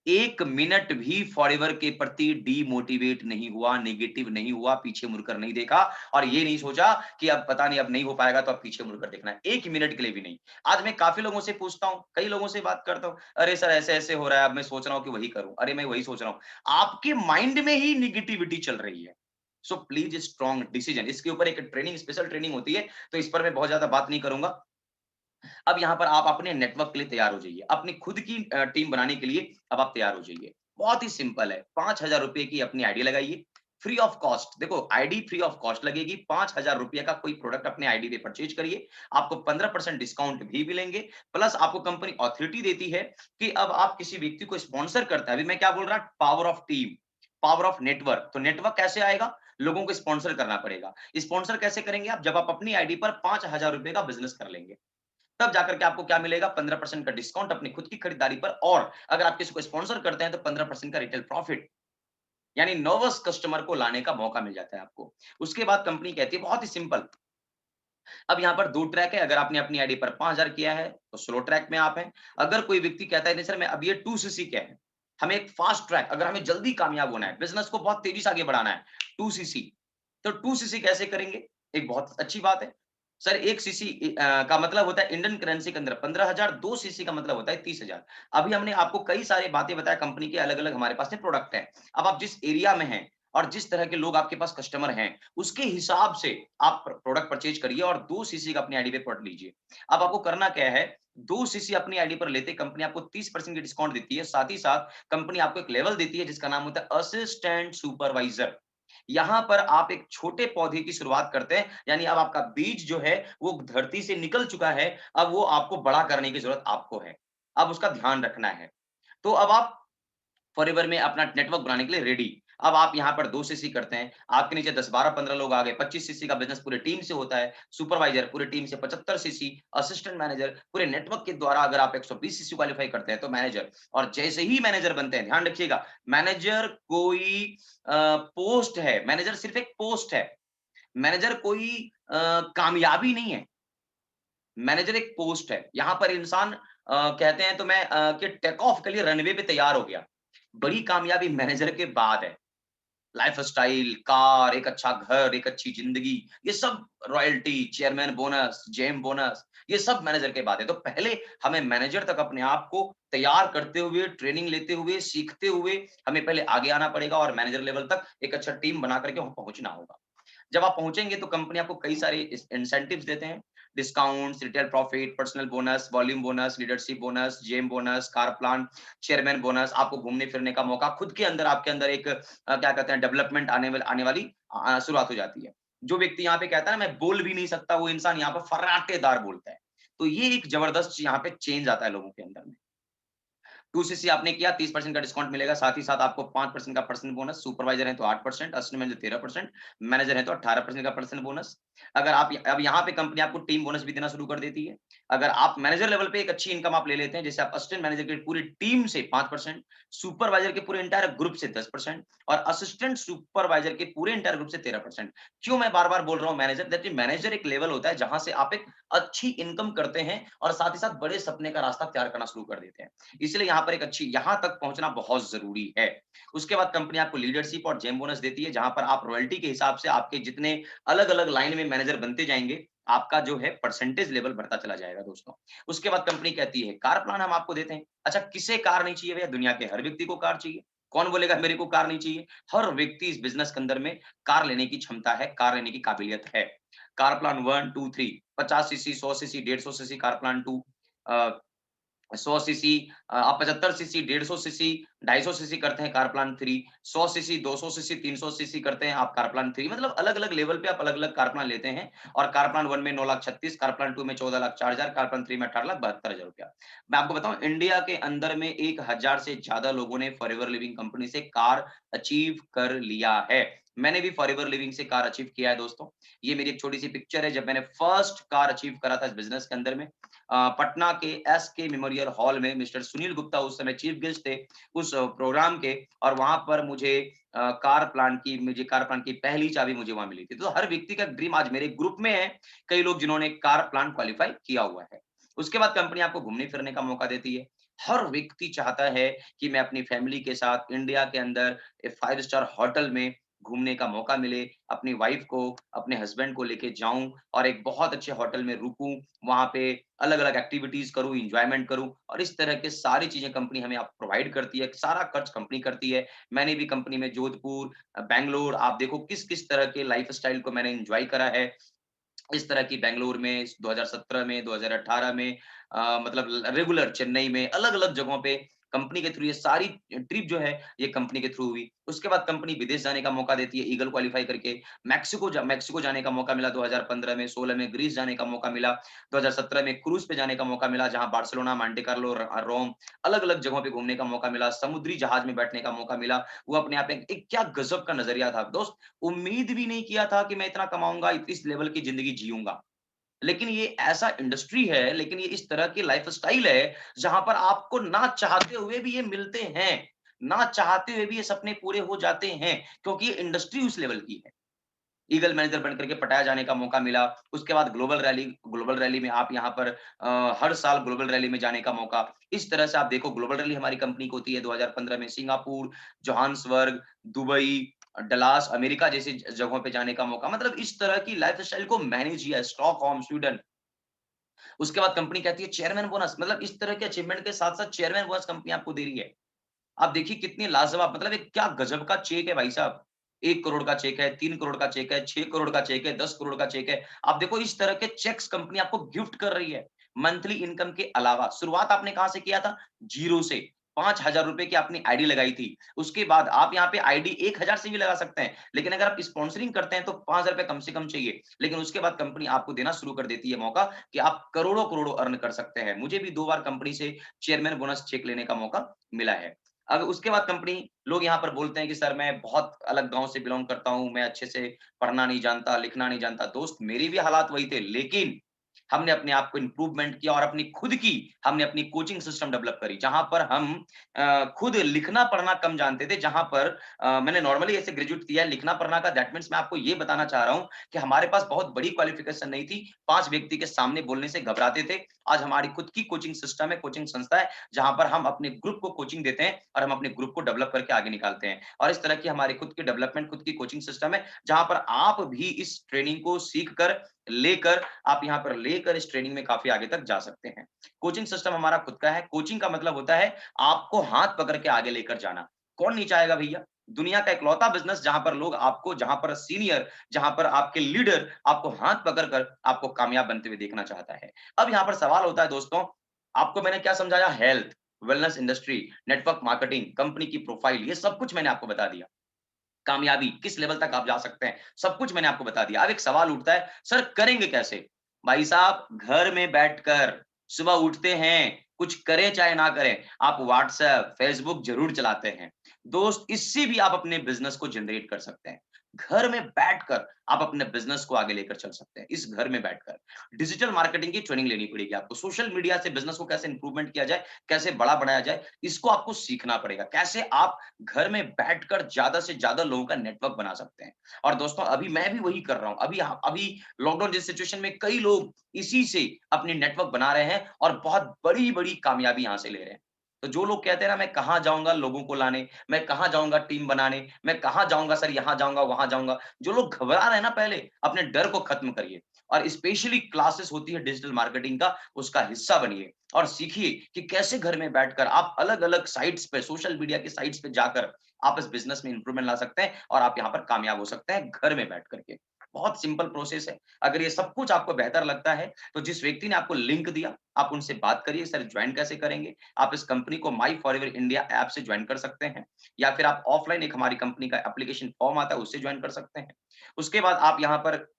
1 मिनट भी फॉरएवर के प्रति डिमोटिवेट नहीं हुआ, नेगेटिव नहीं हुआ, पीछे मुड़कर नहीं देखा और ये नहीं सोचा कि अब पता नहीं अब नहीं हो पाएगा तो अब पीछे मुड़कर देखना है। 1 मिनट के लिए भी नहीं। आज मैं काफ़ी लोगों से पूछता हूँ, कई लोगों से बात करता हूँ, "अरे सर ऐसे-ऐसे हो रहा है, अब मैं सोच रहा हूँ कि वही करूँ। अरे मैं वही सोच रहा हूँ।" आपके माइंड में ही नेगेटिविटी चल रही है। सो प्लीज़ स्ट्रॉन्ग डिसीजन इसके ऊपर एक ट्रेनिंग स्पेशल ट्रेनिंग होती है, तो इस पर मैं बहुत ज़्यादा बात नहीं करूँगा। अब यहाँ पर आप अपने नेटवर्क के लिए तैयार हो जाइए। अपनी खुद की टीम बनाने के लिए अब आप तैयार हो जाइए। बहुत ही सिंपल है। ₹5000 की अपनी आईडी लगाइए। Free of cost. देखो आईडी फ्री ऑफ कॉस्ट लगेगी, 5,000 रुपए का कोई प्रोडक्ट अपने आईडी पे परचेज करिए, आपको 15% डिस्काउंट भी मिलेंगे, प्लस आपको कंपनी ऑथोरिटी देती है कि अब आप किसी व्यक्ति को स्पॉन्सर करता है, अभी मैं क्या बोल रहा, power of team, power of network. तो नेटवर्क कैसे आएगा, लोगों को स्पॉन्सर करना पड़ेगा। स्पॉन्सर कैसे करेंगे आप, जब आप अपनी आईडी पर 5,000 रुपए का बिजनेस कर लेंगे, तब जाकर के आपको क्या मिलेगा, 15% का डिस्काउंट अपनी खुद की खरीदारी पर, और अगर आप किसी को स्पॉन्सर करते हैं तो 15% का रिटेल प्रॉफिट, यानी नर्वस कस्टमर को लाने का मौका मिल जाता है आपको। उसके बाद कंपनी कहती है बहुत ही सिंपल, अब यहाँ पर 2 ट्रैक है, अगर आपने अपनी आईडी पर 5,000 किया है तो स्लो ट्रैक में आप हैं। अगर कोई व्यक्ति कहता है नहीं सर मैं अब ये 2 सीसी क्या है, हमें एक फास्ट ट्रैक, अगर हमें जल्दी कामयाब होना है, बिजनेस को बहुत तेजी से आगे बढ़ाना है, 2 सीसी, तो 2 सीसी कैसे करेंगे? एक बहुत अच्छी बात है। सर 1 सीसी का मतलब होता है इंडियन करेंसी के अंदर 15,000, 2 सीसी का मतलब होता है 30,000। अभी हमने आपको कई सारी बातें बताया, कंपनी के अलग-अलग हमारे पास में प्रोडक्ट हैं। अब आप जिस एरिया में हैं और जिस तरह के लोग आपके पास कस्टमर हैं, उसके हिसाब से आप प्रोडक्ट परचेज करिए और 2 सीसी का अपनी आईडी पे प्रोडक्ट लीजिए। अब आपको करना क्या है, 2 सीसी अपनी आईडी पर लेते कंपनी आपको 30% की डिस्काउंट देती है। साथ ही साथ कंपनी आपको एक लेवल देती है जिसका नाम होता है असिस्टेंट सुपरवाइजर। यहाँ पर आप एक छोटे पौधे की शुरुआत करते हैं, यानी अब आपका बीज जो है वो धरती से निकल चुका है, अब वो आपको बड़ा करने की जरूरत आपको है। अब उसका ध्यान रखना है। तो अब आप फॉरएवर में अपना नेटवर्क बनाने के लिए रेडी। अब आप यहाँ पर 2 सीसी करते हैं, आपके नीचे 10, 12, 15 लोग आ गए, 25 सीसी का बिज़नेस पूरे टीम से होता है, सुपरवाइज़र पूरी टीम से 75 सीसी, असिस्टेंट मैनेजर पूरे नेटवर्क के द्वारा अगर आप 120 सीसी क्वालीफाई करते हैं तो मैनेजर, और जैसे ही मैनेजर बनते हैं, ध्यान रखिएगा, मैनेजर कोई पोस्ट है, मैनेजर सिर्फ एक पोस्ट है, मैनेजर कोई कामयाबी नहीं है, मैनेजर एक पोस्ट है। यहाँ पर इंसान कहते हैं तो मैं कि टेक ऑफ के लिए रनवे पे तैयार हो गया। बड़ी कामयाबी मैनेजर के बाद है। लाइफ़स्टाइल, कार, एक अच्छा घर, एक अच्छी ज़िंदगी, ये सब royalty, chairman bonus, gem bonus, ये सब मैनेजर के बाद है। तो पहले हमें मैनेजर तक अपने आप को तैयार करते हुए, ट्रेनिंग लेते हुए, सीखते हुए, हमें पहले आगे आना पड़ेगा और मैनेजर लेवल तक एक अच्छा टीम बना करके वहाँ पहुँचना होगा। जब आप पहुँचेंगे तो कंपनी आपको कई सारे इंसेंटिव्स देते हैं, discounts, retail profit, personal bonus, volume bonus, leadership bonus, gem bonus, car plan, chairman bonus, आपको घूमने-फिरने का मौका, खुद के अंदर आपके अंदर एक क्या कहते हैं डेवलपमेंट आने वाली शुरुआत हो जाती है। जो व्यक्ति यहाँ पे कहता है ना मैं बोल भी नहीं सकता, वो इंसान यहाँ पर फर्राटेदार बोलता है। तो ये एक जबरदस्त यहाँ पे चेंज आता है लोगों के अंदर में। 2 सीसी आपने किया 30% का डिस्काउंट मिलेगा, साथ ही साथ आपको 5% का पर्सनल बोनस, सुपरवाइजर है तो 8%, असिस्टेंट मैनेजर 13%, मैनेजर है तो 18% का पर्सनल बोनस। अगर आप अब यहाँ पे कंपनी आपको टीम बोनस भी देना शुरू कर देती है। अगर आप मैनेजर लेवल पे एक अच्छी इनकम आप ले लेते हैं, जैसे आप असिस्टेंट मैनेजर की पूरी टीम से 5%, सुपरवाइजर के पूरे एंटायर ग्रुप से 10% और असिस्टेंट सुपरवाइजर के पूरे एंटायर ग्रुप से 13%। क्यों मैं बार-बार बोल रहा हूँ मैनेजर? दैट मैनेजर एक लेवल होता है जहाँ से आप एक अच्छी इनकम करते हैं और साथ ही साथ बड़े सपने का रास्ता तैयार करना शुरू कर देते हैं। इसलिए यहाँ पर एक अच्छी यहाँ तक पहुँचना बहुत ज़रूरी है। उसके बाद कंपनी आपको लीडरशिप और जेम बोनस देती है, जहाँ पर आप रॉयल्टी के हिसाब से आपके जितने अलग-अलग लाइन में मैनेजर बनते जाएँगे, आपका जो है परसेंटेज लेवल बढ़ता चला जाएगा दोस्तों। उसके बाद कंपनी कहती है कार प्लान हम आपको देते हैं। अच्छा किसे कार नहीं चाहिए भैया? दुनिया के हर व्यक्ति को कार चाहिए। कौन बोलेगा मेरे को कार नहीं चाहिए? हर व्यक्ति इस बिज़नेस के अंदर में कार लेने की क्षमता है, कार लेने की काबिलियत है। Car plan 1, 2, 3 50 CC, 100 CC, 150 CC car plan 2 अ 100 सीसी आप 75 सीसी, 150 सीसी, 250 सीसी करते हैं car plan 3, 100 CC, 200 CC, 300 CC करते हैं आप कार प्लान 3 मतलब अलग-अलग लेवल पे आप अलग-अलग कार प्लान लेते हैं और कार प्लान 1 में 9,36,000 कार प्लान 2 में 14,04,000 कार प्लान 3 में 18,72,000 रुपया। मैं आपको बताऊँ इंडिया के अंदर में 1,000 से ज़्यादा लोगों ने फॉरएवर लिविंग कंपनी से कार अचीव कर लिया है। मैंने भी फॉरएवर लिविंग से कार अचीव किया है दोस्तों। ये मेरी एक छोटी-सी पिक्चर है जब मैंने फर्स्ट कार अचीव करा था इस बिज़नेस के अंदर में। पटना के एसके मेमोरियल हॉल में मिस्टर सुनील गुप्ता उस समय चीफ गेस्ट थे उस प्रोग्राम के और वहाँ पर मुझे कार प्लांट की पहली चाबी मुझे वहाँ मिली थी। तो हर व्यक्ति का ड्रीम आज मेरे ग्रुप में है, कई लोग जिन्होंने कार प्लांट क्वालीफाई किया हुआ है। उसके बाद कंपनी आपको घूमने-फिरने का मौका देती है। हर व्यक्ति चाहता है कि मैं अपनी फैमिली के साथ इंडिया के अंदर 5 स्टार होटल में घूमने का मौका मिले, अपनी वाइफ को, अपने हस्बैंड को लेके जाऊँ और एक बहुत अच्छे होटल में रुकूँ, वहाँ पे अलग-अलग एक्टिविटीज़ करूँ, एन्जॉयमेंट करूँ और इस तरह के सारी चीज़ें कंपनी हमें आप प्रोवाइड करती है, सारा खर्च कंपनी करती है। मैंने भी कंपनी में जोधपुर बैंगलोर आप देखो किस-किस तरह के लाइफ़स्टाइल को मैंने एन्जॉय करा है। इस तरह की बैंगलोर में 2017 में, 2018 में मतलब रेगुलर चेन्नई में अलग-अलग जगहों पे कंपनी के थ्रू ये सारी ट्रिप जो है ये कंपनी के थ्रू हुई। उसके बाद कंपनी विदेश जाने का मौका देती है ईगल क्वालीफाई करके। मेक्सिको जाने का मौका मिला 2015 में, 16 में ग्रीस जाने का मौका मिला, 2017 में क्रूज पे जाने का मौका मिला जहां बार्सिलोना, मोंटे कार्लो, रोम अलग-अलग जगहों पे घूमने का मौका मिला, समुद्री जहाज में बैठने का मौका मिला। वो अपने आप में एक क्या गजब का नजरिया था दोस्त। उम्मीद भी नहीं किया था कि मैं इतना कमाऊंगा, इस लेवल की जिंदगी जीऊंगा। लेकिन ये ऐसा इंडस्ट्री है, लेकिन ये इस तरह की लाइफस्टाइल है जहां पर आपको ना चाहते हुए भी ये मिलते हैं, ना चाहते हुए भी ये सपने पूरे हो जाते हैं, क्योंकि ये इंडस्ट्री उस लेवल की है। ईगल मैनेजर बन करके पटाया जाने का मौका मिला। उसके बाद ग्लोबल रैली में आप यहाँ पर हर साल ग्लोबल रैली में जाने का मौका। इस तरह से आप देखो ग्लोबल रैली हमारी कंपनी को होती है 2015 में Singapore, Johannesburg, Dubai, Dallas, America जैसी जगहों पे जाने का मौका। मतलब इस तरह की लाइफ़स्टाइल को मैनेज किया है, स्टॉकहोम, स्वीडन। उसके बाद कंपनी कहती है चेयरमैन बोनस, मतलब इस तरह के अचीवमेंट के साथ-साथ चेयरमैन बोनस कंपनी आपको दे रही है। आप देखिए कितनी लाजवाब, मतलब एक क्या गजब का चेक है भाई साहब। 1 करोड़ का चेक है, 3 करोड़ का चेक है, 6 करोड़ का चेक है, 10 करोड़ का चेक है। आप देखो इस तरह के चेक्स कंपनी आपको गिफ्ट कर रही है। मंथली इनकम के अलावा शुरुआत आपने कहाँ से किया था? ज़ीरो से। ₹5000 की आपने आईडी लगाई थी। उसके बाद आप यहाँ पे आईडी 1000 से भी लगा सकते हैं। लेकिन अगर आप स्पॉन्सरिंग करते हैं तो ₹5000 कम से कम चाहिए। लेकिन उसके बाद कंपनी आपको देना शुरू कर देती है मौका कि आप करोड़ों-करोड़ों अर्न कर सकते हैं। मुझे भी 2 बार कंपनी से चेयरमैन बोनस चेक लेने का मौका मिला है। अब उसके बाद कंपनी लोग यहाँ पर बोलते हैं कि सर मैं बहुत अलग गाँव से बिलॉन्ग करता हूँ, मैं अच्छे से पढ़ना नहीं जानता, लिखना नहीं जानता। दोस्त मेरे भी हालात वही थे, लेकिन हमने अपने आप को इम्प्रूवमेंट किया और हमने अपनी कोचिंग सिस्टम डेवलप करी, जहाँ पर हम खुद लिखना पढ़ना कम जानते थे, जहाँ पर मैंने नॉर्मली ऐसे ग्रेजुएट किया है, लिखना पढ़ना का दैट मीन्स मैं आपको ये बताना चाह रहा हूँ कि हमारे पास बहुत बड़ी क्वालिफिकेशन नहीं थी, 5 व्यक्ति के सामने बोलने से घबराते थे। आज हमारी खुद की कोचिंग सिस्टम है, कोचिंग संस्था है, जहाँ पर हम अपने ग्रुप को कोचिंग देते हैं और हम अपने ग्रुप को डेवलप करके आगे निकालते हैं। और इस तरह की हमारी खुद की डेवलपमेंट, खुद की कोचिंग सिस्टम है, जहाँ पर आप भी इस ट्रेनिंग को सीख कर, लेकर आप यहाँ पर लेकर इस ट्रेनिंग में काफ़ी आगे तक जा सकते हैं। कोचिंग सिस्टम हमारा खुद का है, कोचिंग का मतलब होता है आपको हाथ पकड़ के आगे लेकर जाना। कौन नहीं चाहेगा भैया? दुनिया का इकलौता बिज़नेस जहाँ पर लोग आपको, जहाँ पर सीनियर, जहाँ पर आपके लीडर आपको हाथ पकड़ कर आपको कामयाब बनते हुए देखना चाहता है। अब यहाँ पर सवाल होता है दोस्तों, आपको मैंने क्या समझाया? Health, wellness industry, network marketing, company की प्रोफाइल, ये सब कुछ मैंने आपको बता दिया। कामयाबी किस लेवल तक आप जा सकते हैं, सब कुछ मैंने आपको बता दिया। अब एक सवाल उठता है, सर करेंगे कैसे? भाई साहब घर में बैठकर सुबह उठते हैं, कुछ करें चाहे ना करें, आप व्हाट्सएप, फेसबुक ज़रूर चलाते हैं। दोस्त इससे भी आप अपने बिज़नेस को जनरेट कर सकते हैं। घर में बैठकर आप अपने बिज़नेस को आगे लेकर चल सकते हैं, इस घर में बैठकर। डिजिटल मार्केटिंग की ट्रेनिंग लेनी पड़ेगी आपको। सोशल मीडिया से बिज़नेस को कैसे इंप्रूवमेंट किया जाए, कैसे बड़ा बनाया जाए, इसको आपको सीखना पड़ेगा। कैसे आप घर में बैठकर ज़्यादा से ज़्यादा लोगों का नेटवर्क बना सकते हैं। और दोस्तों अभी मैं भी वही कर रहा हूँ। अभी लॉकडाउन जैसी सिचुएशन में कई लोग इसी से अपनी नेटवर्क बना रहे हैं और बहुत बड़ी-बड़ी कामयाबी हासिल ले रहे हैं। तो जो लोग कहते हैं ना मैं कहाँ जाऊँगा लोगों को लाने, मैं कहाँ जाऊँगा टीम बनाने, मैं कहाँ जाऊँगा सर यहाँ जाऊँगा, वहाँ जाऊँगा। जो लोग घबरा रहे हैं ना पहले, अपने डर को खत्म करिए और स्पेशली क्लासेस होती है डिजिटल मार्केटिंग का, उसका हिस्सा बनिए और सीखिए कि कैसे घर में बैठकर आप अलग-अलग साइट्स पे, सोशल मीडिया की साइट्स पे जाकर आप इस बिज़नेस में इंप्रूवमेंट ला सकते हैं और आप यहाँ पर कामयाब हो सकते हैं घर में बैठ कर के। बहुत सिंपल प्रोसेस है। अगर ये सब कुछ आपको बेहतर लगता है, तो जिस व्यक्ति ने आपको लिंक दिया, आप उनसे बात करिए, सर जॉइन कैसे करेंगे? आप इस कंपनी को माई फॉरएवर इंडिया ऐप से जॉइन कर सकते हैं या फिर आप ऑफलाइन एक हमारी कंपनी का एप्लीकेशन फॉर्म आता है, उससे जॉइन कर सकते हैं। उसके बाद आप यहाँ पर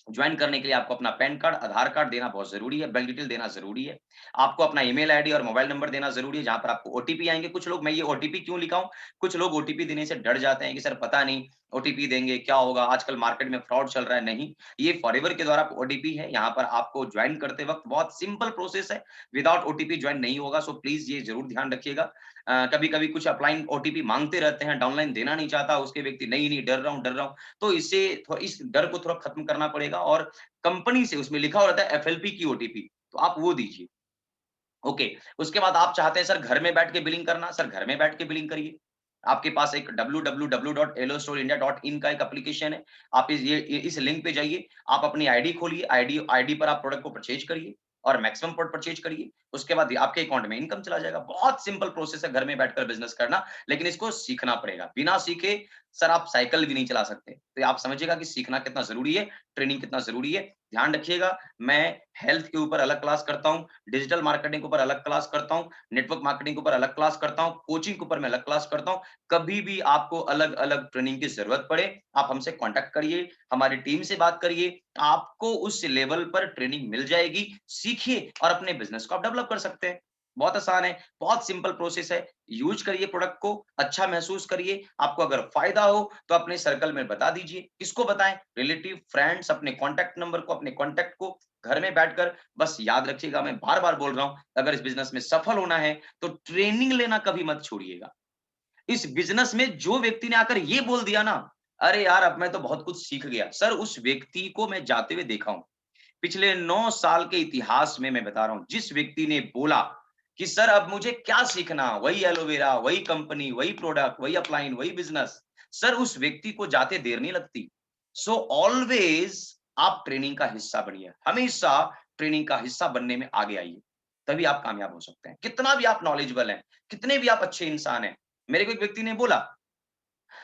ज्वाइन करने के लिए आपको अपना पैन कार्ड, आधार कार्ड देना बहुत ज़रूरी है, बैंक डिटेल देना ज़रूरी है। आपको अपना ईमेल आईडी और मोबाइल नंबर देना ज़रूरी है, जहाँ पर आपको ओटीपी आएँगे। कुछ लोग, मैं ये ओटीपी क्यों लिखा हूँ, कुछ लोग ओटीपी देने से डर जाते हैं कि सर पता नहीं ओटीपी देंगे, क्या होगा? आजकल मार्केट में फ्रॉड चल रहा है। नहीं, ये फॉरएवर के द्वारा ओटीपी है। यहाँ पर आपको ज्वाइन करते वक़्त बहुत सिंपल प्रोसेस है, विदाउट ओटीपी ज्वाइन नहीं होगा, सो प्लीज़ ये ज़रूर ध्यान रखिएगा। कभी-कभी कुछ अपलाइन ओटीपी माँगते रहते हैं, डाउनलाइन देना नहीं चाहता उसके व्यक्ति, नहीं, डर रहा हूँ। तो इस डर को थोड़ा खत्म करना पड़ेगा और कंपनी से उसमें लिखा हुआ रहता है एफएलपी की ओटीपी, तो आप वो दीजिए। ओके, उसके बाद आप चाहते हैं सर घर में बैठ के बिलिंग करना, सर घर में बैठ के बिलिंग करिए। आपके पास एक www.elostoreIndia.in का एक एप्लीकेशन है। आप इस लिंक पे जाइए, आप अपनी आईडी खोलिए, आईडी आईडी पर आप प्रोडक्ट को परचेज़ करिए और मैक्सिमम पर परचेज़ करिए। उसके बाद आपके अकाउंट में इनकम चला जाएगा। बहुत सिंपल प्रोसेस है घर में बैठकर बिजनेस करना, लेकिन इसको सीखना पड़ेगा। बिना सीखे सर आप साइकिल भी नहीं चला सकते। तो आप समझिएगा कि सीखना कितना ज़रूरी है, ट्रेनिंग कितना ज़रूरी है। ध्यान रखिएगा, मैं हेल्थ के ऊपर अलग क्लास करता हूँ, डिजिटल मार्केटिंग के ऊपर अलग क्लास करता हूँ, नेटवर्क मार्केटिंग के ऊपर अलग क्लास करता हूँ, कोचिंग के ऊपर मैं अलग क्लास करता हूँ। कभी भी आपको अलग-अलग ट्रेनिंग की ज़रूरत पड़े, आप हमसे कॉन्टैक्ट करिए, हमारी टीम से बात करिए, आपको उस लेवल पर ट्रेनिंग मिल जाएगी। सीखिए और अपने बिज़नेस को आप डेवलप कर सकते हैं। बहुत आसान है, बहुत सिंपल प्रोसेस है। यूज़ करिए प्रोडक्ट को, अच्छा महसूस करिए। आपको अगर फ़ायदा हो तो अपने सर्कल में बता दीजिए। किसको बताएँ? रिलेटिव, फ्रेंड्स, अपने कॉन्टैक्ट नंबर को, अपने कॉन्टैक्ट को घर में बैठकर बस याद रखिएगा, मैं बार-बार बोल रहा हूँ, अगर इस बिज़नेस में सफल होना है, तो ट्रेनिंग लेना कभी मत छोड़िएगा। इस बिज़नेस में जो व्यक्ति ने आकर ये बोल दिया ना, "अरे यार! अब मैं तो बहुत कुछ सीख गया।" सर उस व्यक्ति को मैं जाते हुए देखा हूँ। पिछले 9 साल के इतिहास में मैं बता रहा हूँ, जिस व्यक्ति ने बोला कि सर अब मुझे क्या सीखना? वही एलोवेरा, वही कंपनी, वही प्रोडक्ट, वही अपलाइन, वही बिज़नेस। सर उस व्यक्ति को जाते देर नहीं लगती। सो ऑलवेज़ आप ट्रेनिंग का हिस्सा बनिए। हमेशा ट्रेनिंग का हिस्सा बनने में आगे आइए, तभी आप कामयाब हो सकते हैं। कितना भी आप नॉलेजेबल हैं, कितने भी आप अच्छे इंसान हैं। मेरे को एक व्यक्ति ने बोला,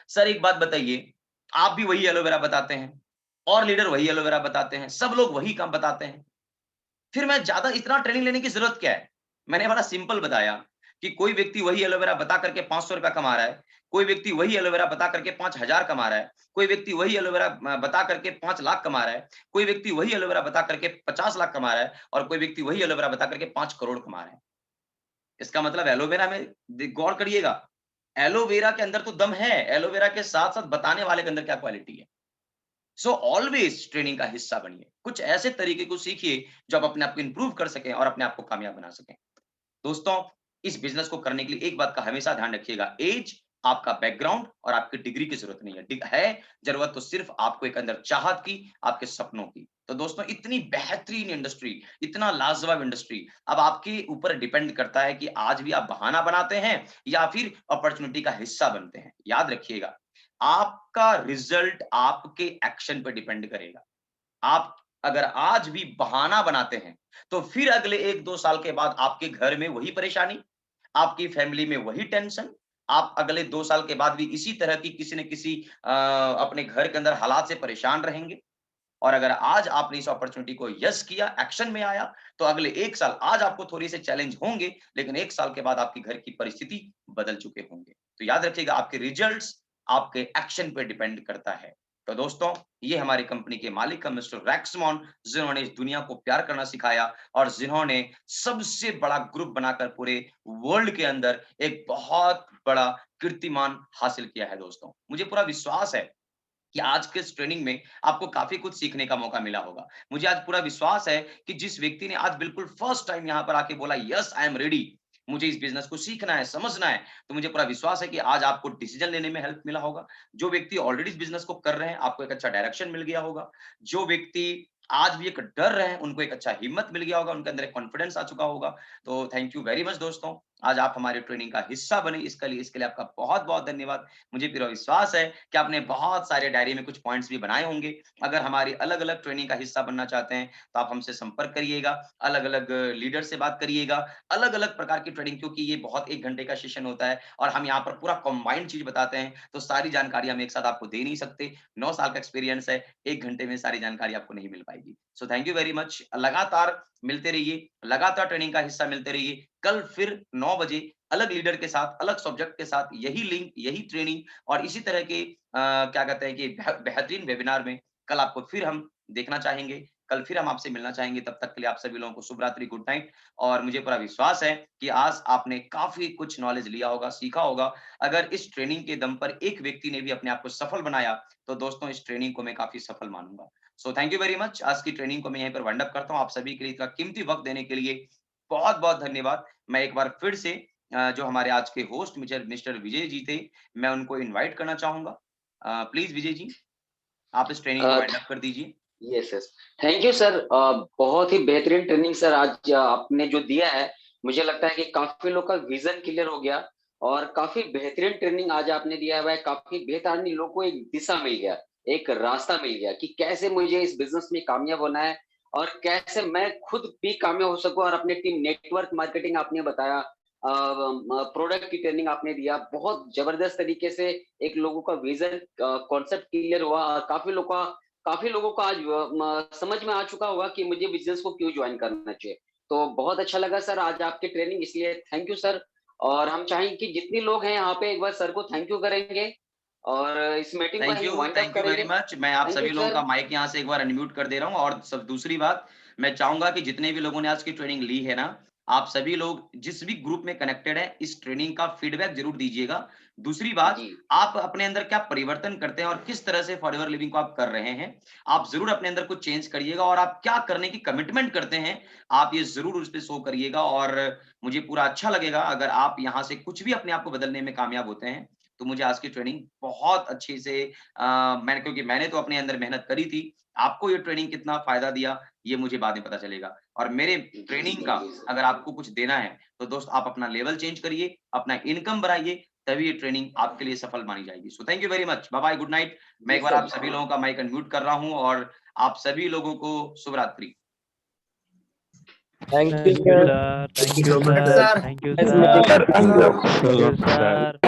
"सर एक बात बताइए, आप भी वही एलोवेरा बताते हैं और लीडर वही एलोवेरा बताते हैं, सब लोग वही काम बताते हैं। फिर मैं ज़्यादा इतना ट्रेनिंग लेने की ज़रूरत क्या है? मैंने बड़ा सिंपल बताया कि कोई व्यक्ति वही एलोवेरा बता करके ₹500 कमा रहा है, कोई व्यक्ति वही एलोवेरा बता करके 5,000 कमा रहा है, कोई व्यक्ति वही एलोवेरा बता करके 5 लाख कमा रहा है, कोई व्यक्ति वही एलोवेरा बता करके 50 लाख कमा रहा है और कोई व्यक्ति वही एलोवेरा बता करके 5 करोड़ कमा रहा है। इसका मतलब एलोवेरा में गौर करिएगा, एलोवेरा के अंदर तो दम है, एलोवेरा के साथ-साथ बताने वाले के अंदर क्या क्वालिटी है। सो ऑलवेज ट्रेनिंग का हिस्सा बनिए। कुछ ऐसे तरीके को सीखिए जो आप अपने आप को इंप्रूव कर सकें और अपने आप को कामयाब बना सकें। दोस्तों, इस बिज़नेस को करने के लिए एक बात का हमेशा ध्यान रखिएगा, ऐज, आपका बैकग्राउंड और आपकी डिग्री की ज़रूरत नहीं है। ज़रूरत तो सिर्फ़ आपको एक अंदर चाहत की, आपके सपनों की। तो दोस्तों इतनी बेहतरीन इंडस्ट्री, इतना लाजवाब इंडस्ट्री, अब आपके ऊपर डिपेंड करता है कि आज भी आप बहाना बनाते हैं या फिर अपॉर्च्युनिटी का हिस्सा बनते हैं। याद रखिएगा, आपका रिज़ल्ट आपके एक्शन पे डिपेंड करेगा। आप अगर आज भी बहाना बनाते हैं, तो फिर अगले 1-2 साल के बाद आपके घर में वही परेशानी, आपकी फैमिली में वही टेंशन, आप अगले 2 साल के बाद भी इसी तरह की किसी न किसी अपने घर के अंदर हालात से परेशान रहेंगे। और अगर आज आपने इस अपॉर्च्युनिटी को यस किया, एक्शन में आया, तो अगले 1 साल आज आपको थोड़ी-से चैलेंज होंगे, लेकिन 1 साल के बाद आपके घर की परिस्थिति बदल चुके होंगे। तो याद रखिएगा आपके रिजल्ट्स आपके एक्शन पे डिपेंड करता है। तो दोस्तों, ये हमारी कंपनी के मालिक हैं मिस्टर रैक्समॉन, जिन्होंने इस दुनिया को प्यार करना सिखाया और जिन्होंने सबसे बड़ा ग्रुप बनाकर पूरे वर्ल्ड के अंदर एक बहुत बड़ा कीर्तिमान हासिल किया है दोस्तों। मुझे पूरा विश्वास है कि आज के इस ट्रेनिंग में आपको काफ़ी कुछ सीखने का मौका मिला होगा। मुझे आज पूरा विश्वास है कि जिस व्यक्ति ने आज बिल्कुल फर्स्ट टाइम यहाँ पर आके बोला यस आई एम रेडी, मुझे इस बिज़नेस को सीखना है, समझना है, तो मुझे पूरा विश्वास है कि आज आपको डिसीज़न लेने में हेल्प मिला होगा। जो व्यक्ति ऑलरेडी इस बिज़नेस को कर रहे हैं, आपको एक अच्छा डायरेक्शन मिल गया होगा। जो व्यक्ति आज भी एक डर रहे हैं, उनको एक अच्छा हिम्मत मिल गया होगा, उनके अंदर एक कॉन्फिडेंस आ चुका होगा। तो थैंक यू वेरी मच दोस्तों। आज आप हमारे ट्रेनिंग का हिस्सा बने, इसके लिए आपका बहुत-बहुत धन्यवाद। मुझे पूरा विश्वास है कि आपने बहुत सारे डायरी में कुछ पॉइंट्स भी बनाए होंगे। अगर हमारी अलग-अलग ट्रेनिंग का हिस्सा बनना चाहते हैं, तो आप हमसे संपर्क करिएगा, अलग-अलग लीडर से बात करिएगा, अलग-अलग प्रकार की ट्रेनिंग क्योंकि ये बहुत 1 घंटे का सेशन होता है और हम यहाँ पर पूरा कंबाइंड चीज़ बताते हैं, तो सारी जानकारी हम एक साथ आपको दे नहीं सकते। 9 साल का एक्सपीरियंस है, 1 घंटे में सारी जानकारी आपको नहीं मिल पाएगी। सो थैंक यू वेरी मच। लगातार मिलते रहिए, लगातार ट्रेनिंग का हिस्सा मिलते रहिए। कल फिर 9 बजे अलग लीडर के साथ, अलग सब्जेक्ट के साथ यही लिंक, यही ट्रेनिंग और इसी तरह के क्या कहते हैं कि बेहतरीन वेबिनार में कल आपको फिर हम देखना चाहेंगे। कल फिर हम आपसे मिलना चाहेंगे। तब तक के लिए आप सभी लोगों को शुभ रात्रि, गुड नाइट और मुझे पूरा विश्वास है कि आज आपने काफ़ी कुछ नॉलेज लिया होगा, सीखा होगा। अगर इस ट्रेनिंग के दम पर एक व्यक्ति ने भी अपने आप को सफल बनाया, तो दोस्तों इस ट्रेनिंग को मैं काफ़ी सफल मानूँगा। So thank you very much. आज की ट्रेनिंग को मैं यहीं पर वाइंड अप करता हूँ। आप सभी के लिए इतना कीमती वक़्त देने के लिए बहुत-बहुत धन्यवाद। मैं एक बार फिर से जो हमारे आज के होस्ट मिस्टर विजय जी थे, मैं उनको इनवाइट करना चाहूँगा। प्लीज़ विजय जी, आप इस ट्रेनिंग को वाइंड अप कर दीजिए। Yes yes, thank you sir. बहुत ही बेहतरीन ट्रेनिंग सर आज आपने जो दिया है, मुझे लगता है कि काफी लोग का विजन क्लियर हो गया और काफी बेहतरीन ट्रेनिंग आज आपने दिया हुआ है। काफी बेहतरीन लोगों को एक दिशा मिल गया, एक रास्ता मिल गया कि कैसे मुझे इस बिजनेस में कामयाब होना है और कैसे मैं खुद भी कामयाब हो सकूं और अपने टीम नेटवर्क मार्केटिंग आपने बताया, प्रोडक्ट की ट्रेनिंग आपने दिया, बहुत जबरदस्त तरीके से एक लोगों का विजन कॉन्सेप्ट क्लियर हुआ और काफी लोगों का आज समझ में आ चुका होगा कि मुझे बिजनेस को क्यों ज्वाइन करना चाहिए। तो बहुत अच्छा लगा सर आज आपकी ट्रेनिंग, इसलिए थैंक यू सर। और हम चाहेंगे कि जितने लोग हैं यहाँ पे एक बार सर को थैंक यू करेंगे और इस मीटिंग को यहीं wind up thank you very करेंगे। मच। मैं आप थैंक यू सभी लोगों सर। का माइक यहाँ से एक बार अनम्यूट कर दे रहा हूँ। और सब दूसरी बात, मैं चाहूंगा कि जितने भी लोगों ने आज की ट्रेनिंग ली है ना, आप सभी लोग जिस भी ग्रुप में कनेक्टेड है, इस ट्रेनिंग का फीडबैक जरूर दीजिएगा। दूसरी बात, जी आप अपने अंदर क्या परिवर्तन करते हैं और किस तरह से फॉरएवर लिविंग को आप कर रहे हैं, आप जरूर अपने अंदर कुछ चेंज करिएगा। और आप क्या करने की कमिटमेंट करते हैं, आप ये जरूर उस पर शो करिएगा। और मुझे पूरा अच्छा लगेगा अगर आप यहाँ से कुछ भी अपने आप को बदलने में कामयाब होते हैं। तो मुझे आज की ट्रेनिंग बहुत अच्छी से क्योंकि मैंने तो अपने अंदर मेहनत करी थी, आपको ये ट्रेनिंग कितना फ़ायदा दिया, ये मुझे बाद में पता चलेगा। और मेरे जी ट्रेनिंग का जी अगर आपको कुछ देना है, तो दोस्त आप अपना लेवल चेंज करिए, अपना इनकम बढ़ाइए, तभी ये ट्रेनिंग आपके लिए सफल मानी जाएगी। So thank you very much. Bye bye, good night. मैं जी एक बार सर। आप सभी लोगों का माइक अनम्यूट कर रहा हूँ और आप सभी लोगों को शुभ रात्रि। Thank you, Thank you, sir. sir. Thank Thank you you, so much, sir. sir. Thank you, Nice sir. meeting you. Thank you, Sir.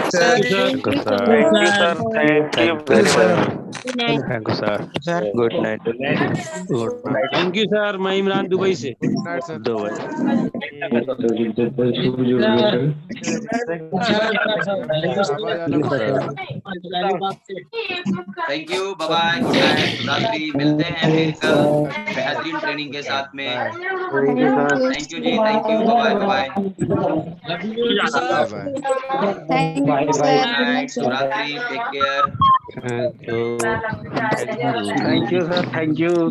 sir. Thank you, sir. Thank you, sir. Thank you, Sir, sir. thank you Thank you, very sir. much. Good night. Thank you, sir. Sir. Good night. Good night. Good night. Thank you sir, मैं Imran Dubai से। दो thank you, bye bye, good night, शुभ रात्रि। मिलते हैं फिर कल बेहतरीन ट्रेनिंग के साथ में। थैंक यू जी, thank you, bye bye, bye. Thank you, good sir. Night, शुभ रात्रि, take care. Thank you. Thank you sir, thank you.